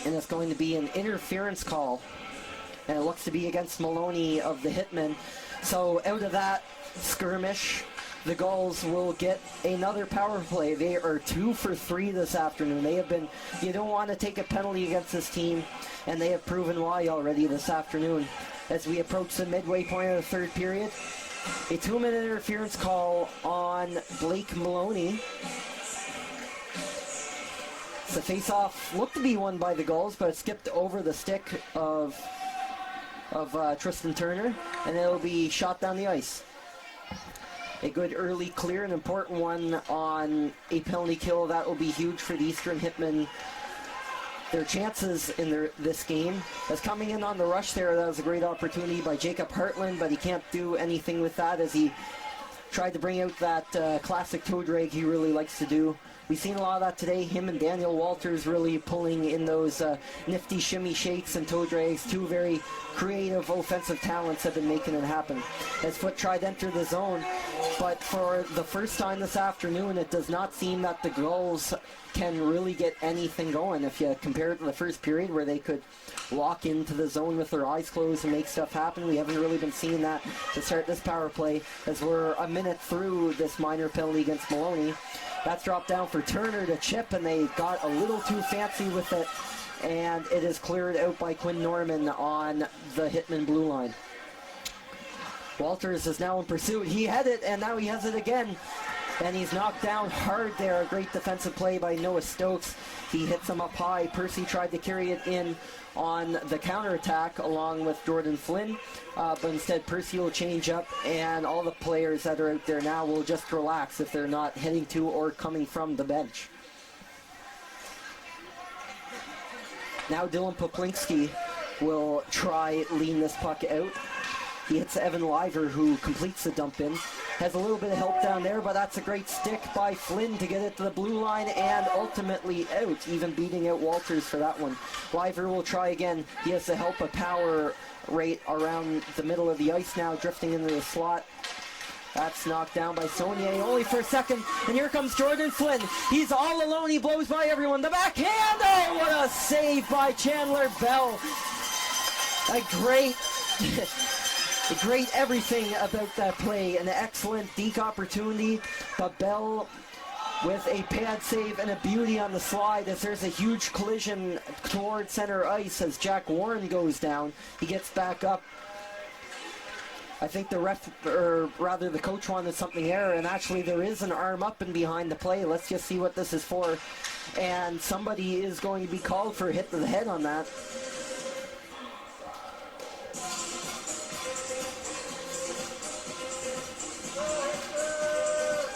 and it's going to be an interference call, and it looks to be against Maloney of the Hitmen. So out of that skirmish, the Gulls will get another power play. They are 2 for 3 this afternoon. They have been, you don't want to take a penalty against this team, and they have proven why already this afternoon. As we approach the midway point of the third period, a 2-minute interference call on Blake Maloney. The face-off looked to be won by the Gulls, but it skipped over the stick of Tristan Turner, and it'll be shot down the ice. A good early clear, an important one on a penalty kill. That will be huge for the Eastern Hitmen. Their chances in this game. As coming in on the rush there, that was a great opportunity by Jacob Hartland, but he can't do anything with that as he tried to bring out that classic toe drag he really likes to do. We've seen a lot of that today. Him and Daniel Walters really pulling in those nifty shimmy shakes and toe drags. 2 very creative offensive talents have been making it happen. As Foote tried to enter the zone, but for the first time this afternoon, it does not seem that the Gulls can really get anything going. If you compare it to the first period where they could walk into the zone with their eyes closed and make stuff happen, we haven't really been seeing that to start this power play as we're a minute through this minor penalty against Maloney. That's dropped down for Turner to Chip, and they got a little too fancy with it and it is cleared out by Quinn Norman on the Hitmen blue line. Walters is now in pursuit. He had it, and now he has it again. And he's knocked down hard there. A great defensive play by Noah Stokes. He hits him up high. Percy tried to carry it in on the counterattack along with Jordan Flynn. But instead, Percy will change up, and all the players that are out there now will just relax if they're not heading to or coming from the bench. Now Dylan Poplinski will try lean this puck out. He hits Evan Liver, who completes the dump in. Has a little bit of help down there, but that's a great stick by Flynn to get it to the blue line and ultimately out, even beating out Walters for that one. Liver will try again. He has the help of Power right around the middle of the ice now, drifting into the slot. That's knocked down by Saunier, only for a second, and here comes Jordan Flynn. He's all alone, he blows by everyone. The backhand, oh, what a save by Chandler Bell. A great everything about that play. An excellent deke opportunity, but Bell with a pad save and a beauty on the slide as there's a huge collision toward center ice as Jack Warren goes down. He gets back up. I think the ref, or rather the coach, wanted something there, and actually there is an arm up and behind the play. Let's just see what this is for. And somebody is going to be called for a hit to the head on that.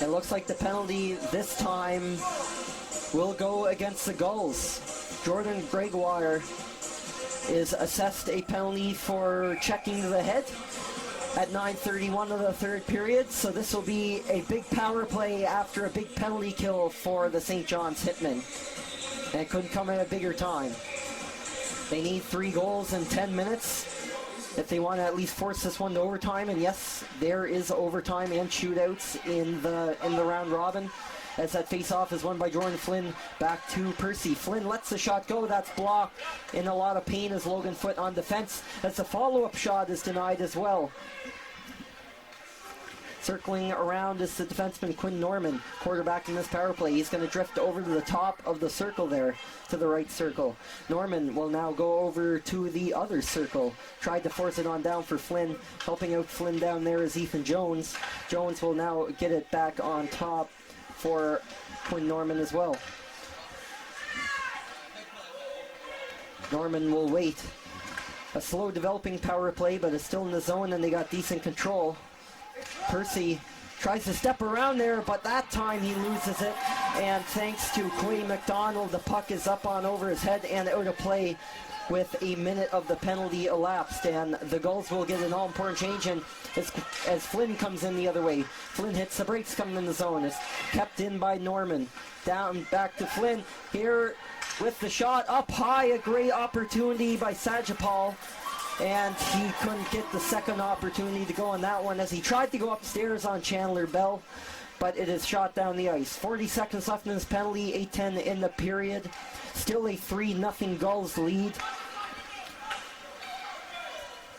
It looks like the penalty this time will go against the Gulls. Jordan Gregoire is assessed a penalty for checking to the head at 9:31 of the third period. So this will be a big power play after a big penalty kill for the St. John's Hitmen. And it couldn't come at a bigger time. They need 3 goals in 10 minutes if they want to at least force this one to overtime. And yes, there is overtime and shootouts in the round robin, as that face-off is won by Jordan Flynn. Back to Percy. Flynn lets the shot go. That's blocked. In a lot of pain is Logan Foote on defense, as the follow-up shot is denied as well. Circling around is the defenseman Quinn Norman, quarterback in this power play. He's going to drift over to the top of the circle there, to the right circle. Norman will now go over to the other circle. Tried to force it on down for Flynn. Helping out Flynn down there is Ethan Jones. Jones will now get it back on top for Quinn Norman as well. Norman will wait. A slow developing power play, but it's still in the zone and they got decent control. Percy tries to step around there, but that time he loses it. And thanks to Quay McDonald, the puck is up on over his head and out of play with a minute of the penalty elapsed. And the Gulls will get an all-important change in as Flynn comes in the other way. Flynn hits the brakes coming in the zone. It's kept in by Norman. Down back to Flynn. Here with the shot up high, a great opportunity by Sajapal. And he couldn't get the second opportunity to go on that one as he tried to go upstairs on Chandler Bell, but it is shot down the ice. 40 seconds left in this penalty, 8:10 in the period. Still a 3-0 Gulls lead.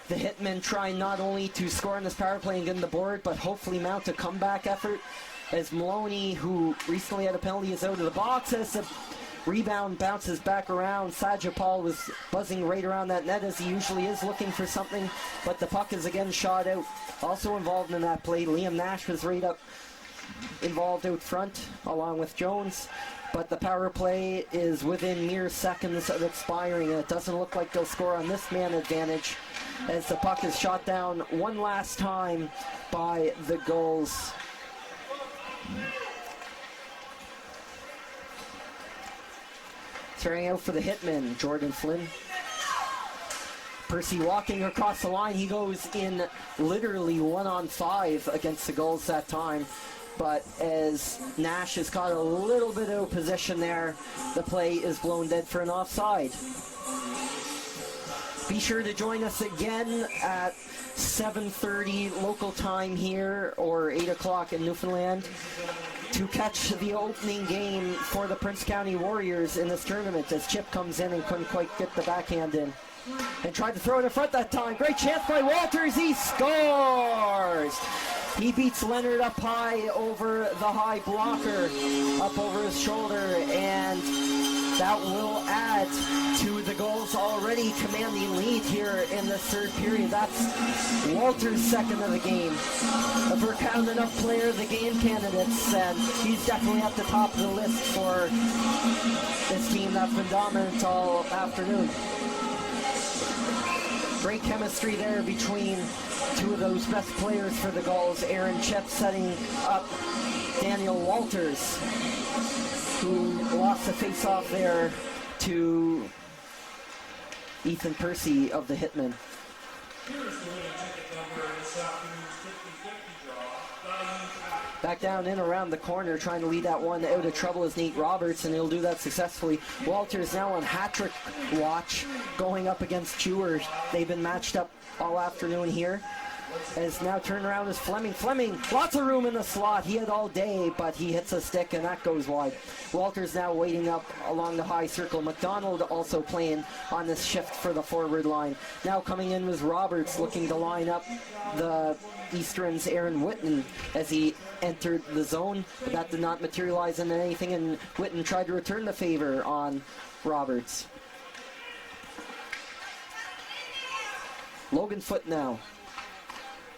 The Hitmen trying not only to score on this power play and get on the board, but hopefully mount a comeback effort as Maloney, who recently had a penalty, is out of the box as the rebound bounces back around. Sajapal was buzzing right around that net as he usually is, looking for something, but the puck is again shot out. Also involved in that play, Liam Nash was right up involved out front along with Jones, but the power play is within mere seconds of expiring and it doesn't look like they'll score on this man advantage as the puck is shot down one last time by the Gulls. Turning out for the Hitmen, Jordan Flynn. Percy walking across the line. He goes in literally 1-on-5 against the Gulls that time. But as Nash has caught a little bit out of position there, the play is blown dead for an offside. Be sure to join us again at 7:30 local time here, or 8 o'clock in Newfoundland, to catch the opening game for the Prince County Warriors in this tournament as Chip comes in and couldn't quite get the backhand in. And tried to throw it in front that time. Great chance by Walters. He scores! He beats Leonard up high over the high blocker, up over his shoulder, and That will add to the Gulls' already commanding lead here in the third period. That's Walter's second of the game. If we're counting up player of the game candidates, then he's definitely at the top of the list for this team that's been dominant all afternoon. Great chemistry there between two of those best players for the Gulls. Aaron Chip setting up Daniel Walters, who lost the face-off there to Ethan Percy of the Hitmen. Back down in around the corner, trying to lead that one out of trouble is Nate Roberts, and he'll do that successfully. Walters now on hat-trick watch, going up against Chewer. They've been matched up all afternoon here. As now turned around is Fleming. Fleming, lots of room in the slot. He had all day, but he hits a stick, and that goes wide. Walters now waiting up along the high circle. McDonald also playing on this shift for the forward line. Now coming in was Roberts, looking to line up the Eastern's Aaron Whitten as he entered the zone, but that did not materialize into anything, and Whitten tried to return the favor on Roberts. Logan Foote now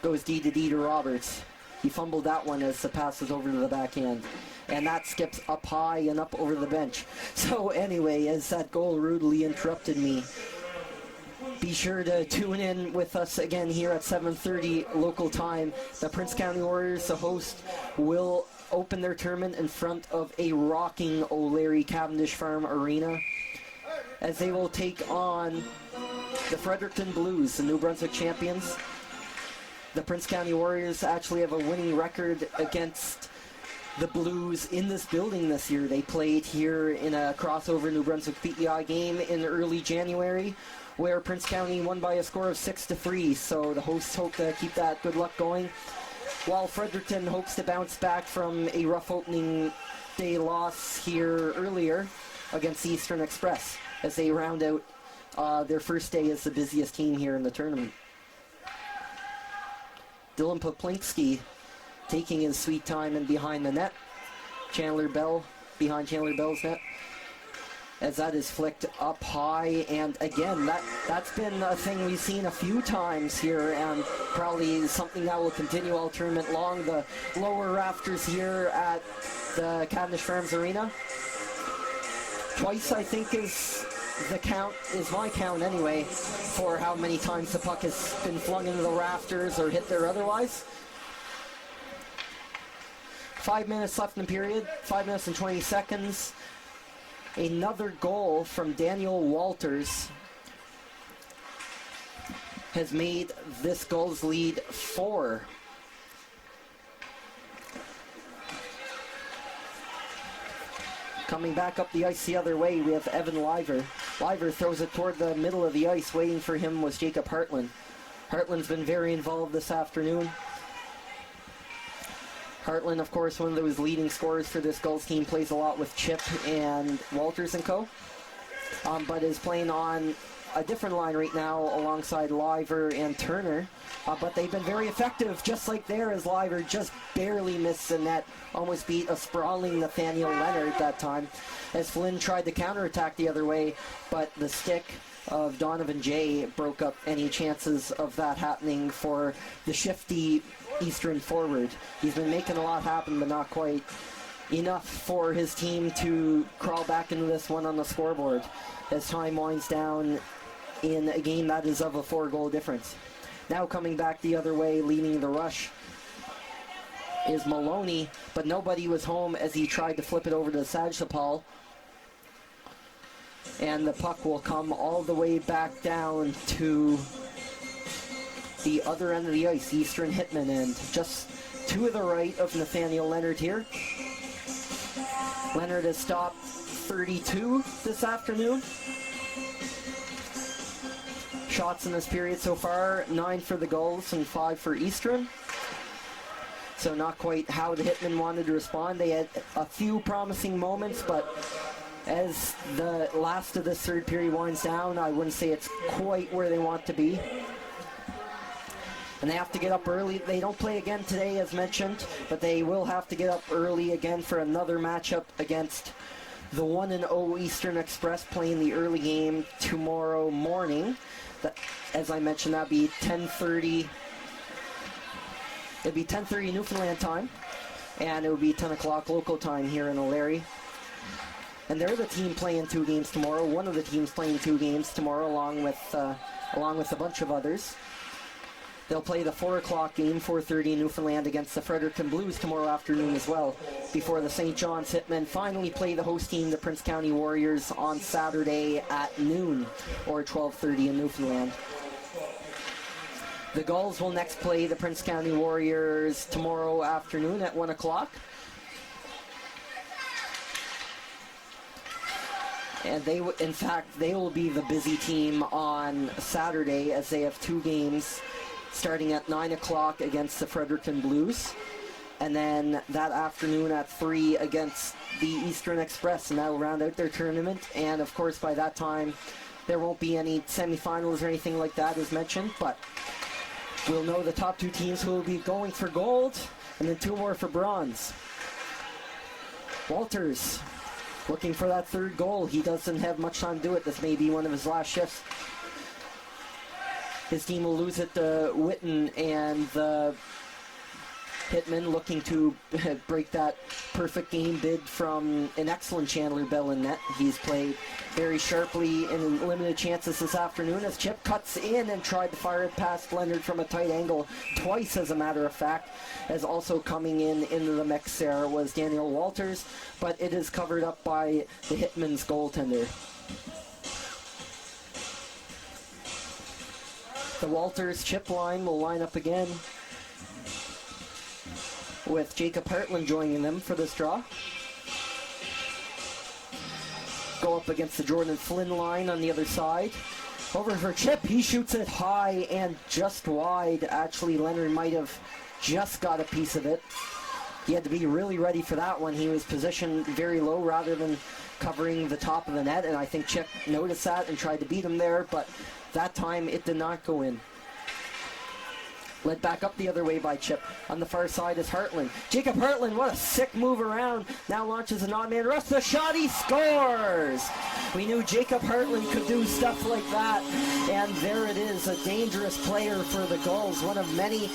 goes D to Roberts. He fumbled that one as the pass was over to the backhand. And that skips up high and up over the bench. So anyway, as that goal rudely interrupted me, be sure to tune in with us again here at 7:30 local time. The Prince County Warriors, the host, will open their tournament in front of a rocking O'Leary Cavendish Farm Arena, as they will take on the Fredericton Blues, the New Brunswick champions. The Prince County Warriors actually have a winning record against the Blues in this building this year. They played here in a crossover New Brunswick PEI game in early January, where Prince County won by a score of 6-3. So the hosts hope to keep that good luck going, while Fredericton hopes to bounce back from a rough opening day loss here earlier against the Eastern Express, as they round out their first day as the busiest team here in the tournament. Dylan Poplinski taking his sweet time and behind the net. Chandler Bell behind Chandler Bell's net, as that is flicked up high, and again that's been a thing we've seen a few times here, and probably something that will continue all tournament long. The lower rafters here at the Cavendish Farms Arena, twice I think is the count, is my count anyway, for how many times the puck has been flung into the rafters or hit there otherwise. 5 minutes left in the period, 5 minutes and 20 seconds. Another goal from Daniel Walters has made this Gulls lead 4. Coming back up the ice the other way, we have Evan Liver. Liver throws it toward the middle of the ice. Waiting for him was Jacob Hartland. Hartland's been very involved this afternoon. Hartland, of course, one of those leading scorers for this Gulls team, plays a lot with Chip and Walters and co. But is playing on a different line right now alongside Liver and Turner. But they've been very effective, just like there, as Liver just barely missed the net. Almost beat a sprawling Nathaniel Leonard that time, as Flynn tried to counterattack the other way, but the stick of Donovan Jay broke up any chances of that happening for the shifty Eastern forward. He's been making a lot happen, but not quite enough for his team to crawl back into this one on the scoreboard, as time winds down in a game that is of a 4-goal difference. Now coming back the other way, leading the rush, is Maloney, but nobody was home as he tried to flip it over to Sajapal. And the puck will come all the way back down to the other end of the ice, Eastern Hitmen end, just to the right of Nathaniel Leonard here. Leonard has stopped 32 this afternoon. Shots in this period so far, 9 for the Gulls and 5 for Eastern. So not quite how the Hitmen wanted to respond. They had a few promising moments, but as the last of this third period winds down, I wouldn't say it's quite where they want to be. And they have to get up early. They don't play again today, as mentioned, but they will have to get up early again for another matchup against the 1-0 Eastern Express playing the early game tomorrow morning. That, as I mentioned, that'd be 10:30. It'd be 10:30 Newfoundland time, and it would be 10 o'clock local time here in O'Leary. And they're the team playing 2 games tomorrow. One of the teams playing 2 games tomorrow, along with a bunch of others. They'll play the 4 o'clock game, 4:30 Newfoundland, against the Fredericton Blues tomorrow afternoon as well, before the St. John's Hitmen finally play the host team, the Prince County Warriors, on Saturday at noon, or 12:30 in Newfoundland. The Gulls will next play the Prince County Warriors tomorrow afternoon at 1 o'clock. And they will be the busy team on Saturday, as they have 2 games starting at 9 o'clock against the Fredericton Blues, and then that afternoon at 3 against the Eastern Express, and that will round out their tournament. And of course, by that time, there won't be any semifinals or anything like that, as mentioned, but we'll know the top 2 teams who will be going for gold, and then 2 more for bronze. Walters looking for that 3rd goal. He doesn't have much time to do it. This may be one of his last shifts. His team will lose it to Witten, and the Hitmen looking to break that perfect game bid from an excellent Chandler Bell in net. He's played very sharply in limited chances this afternoon, as Chip cuts in and tried to fire it past Leonard from a tight angle twice, as a matter of fact. As also coming into the mix there was Daniel Walters, but it is covered up by the Hitmen's goaltender. The Walters chip line will line up again, with Jacob Hartland joining them for this draw. Go up against the Jordan Flynn line on the other side. Over for Chip, he shoots it high and just wide. Actually, Leonard might have just got a piece of it. He had to be really ready for that one. He was positioned very low rather than covering the top of the net, and I think Chip noticed that and tried to beat him there, but that time it did not go in. Led back up the other way by Chip. On the far side is Hartland. Jacob Hartland, what a sick move around. Now launches an odd man rush. The shot, he scores! We knew Jacob Hartland could do stuff like that. And there it is, a dangerous player for the Gulls. One of many.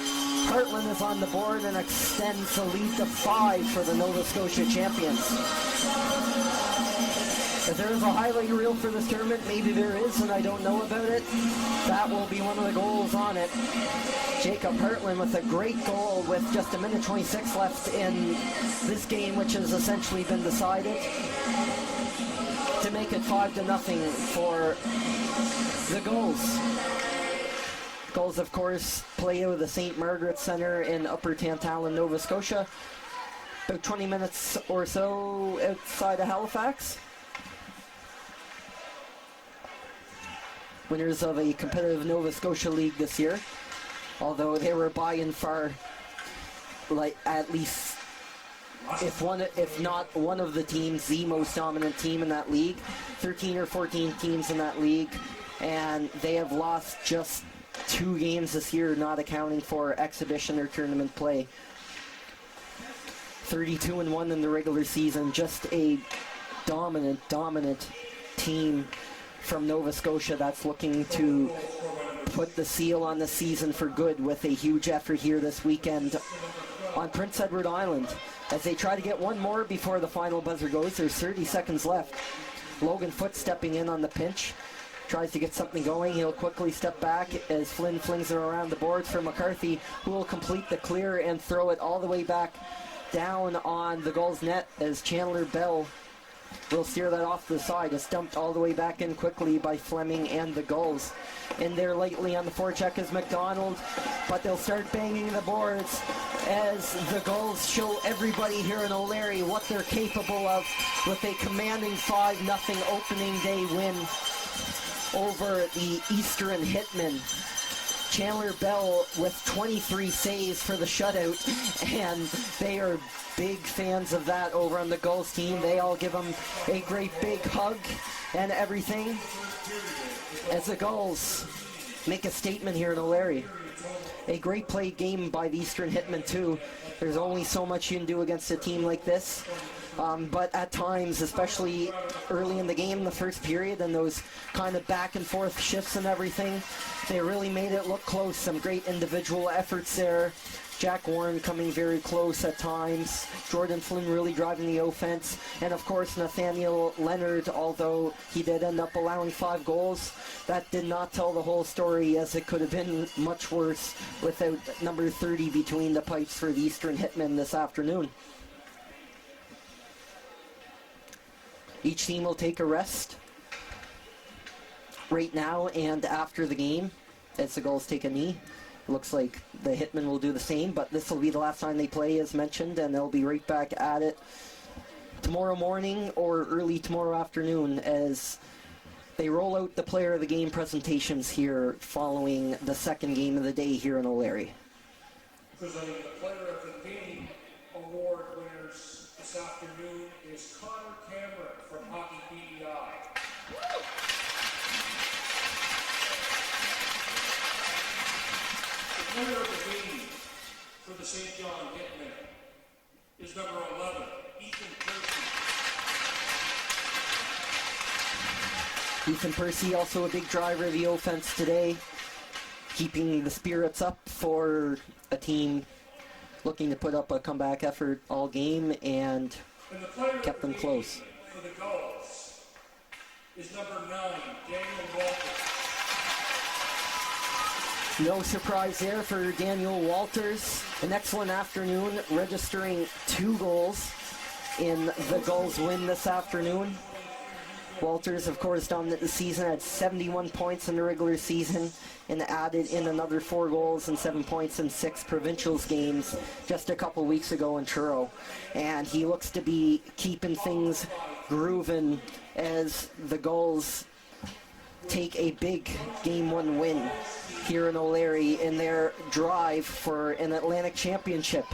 Hartland is on the board and extends the lead to 5 for the Nova Scotia champions. If there is a highlight reel for this tournament, maybe there is, and I don't know about it. That will be one of the goals on it. Jacob Hartland with a great goal with just 1:26 left in this game, which has essentially been decided, to make it 5-0 for the Gulls. Gulls, of course, play out of the St. Margaret Centre in Upper Tantallon, Nova Scotia, about 20 minutes or so outside of Halifax. Winners of a competitive Nova Scotia League this year, although they were by and far, like, at least, if not one of the teams, the most dominant team in that league. 13 or 14 teams in that league, and they have lost just 2 games this year, not accounting for exhibition or tournament play. 32-1 in the regular season. Just a dominant team from Nova Scotia that's looking to put the seal on the season for good, with a huge effort here this weekend on Prince Edward Island, as they try to get one more before the final buzzer goes. There's 30 seconds left. Logan Foote stepping in on the pinch, tries to get something going. He'll quickly step back as Flynn flings it around the boards for McCarthy, who will complete the clear and throw it all the way back down on the Gulls net, as Chandler Bell will steer that off to the side. It's dumped all the way back in quickly by Fleming and the Gulls. In there lately on the forecheck is McDonald, but they'll start banging the boards as the Gulls show everybody here in O'Leary what they're capable of, with a commanding 5-0 opening day win over the Eastern Hitmen. Chandler Bell with 23 saves for the shutout, and they are big fans of that over on the Gulls team. They all give him a great big hug and everything, as the Gulls make a statement here in O'Leary. A great played game by the Eastern Hitmen too. There's only so much you can do against a team like this. But at times, especially early in the game, the first period, and those kind of back and forth shifts and everything, they really made it look close. Some great individual efforts there. Jack Warren coming very close at times. Jordan Flynn really driving the offense. And of course, Nathaniel Leonard, although he did end up allowing 5 goals, that did not tell the whole story, as it could have been much worse without number 30 between the pipes for the Eastern Hitmen this afternoon. Each team will take a rest right now and after the game as the Gulls take a knee. Looks like the Hitmen will do the same, but this will be the last time they play, as mentioned, and they'll be right back at it tomorrow morning or early tomorrow afternoon as they roll out the player of the game presentations here following the second game of the day here in O'Leary. Presenting the player of the game award winners this afternoon is Connor Cameron from Hockey BDI. The player of the game for the St. John Hitmen is number 11, Ethan Percy. Ethan Percy, also a big driver of the offense today, keeping the spirits up for a team looking to put up a comeback effort all game and kept them close. For the Gulls is number 9, Daniel Walters. No surprise there for Daniel Walters. An excellent afternoon, registering 2 goals in the Gulls' win this afternoon. Walters, of course, dominated the season, had 71 points in the regular season and added in another 4 goals and 7 points in 6 provincials games just a couple weeks ago in Truro. And he looks to be keeping things grooving as the Gulls take a big Game 1 win here in O'Leary in their drive for an Atlantic Championship.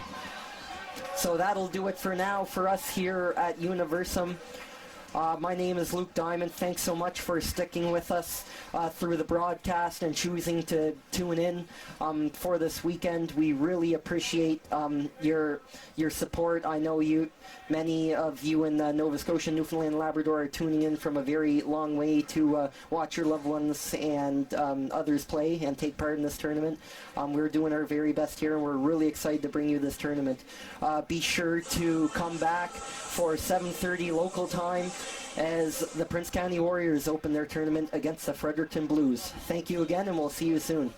So that'll do it for now for us here at Universum. My name is Luke Diamond. Thanks so much for sticking with us through the broadcast and choosing to tune in for this weekend. We really appreciate your support. I know many of you in Nova Scotia, Newfoundland, and Labrador are tuning in from a very long way to watch your loved ones and others play and take part in this tournament. We're doing our very best here, and we're really excited to bring you this tournament. Be sure to come back for 7:30 local time as the Prince County Warriors open their tournament against the Fredericton Blues. Thank you again, and we'll see you soon.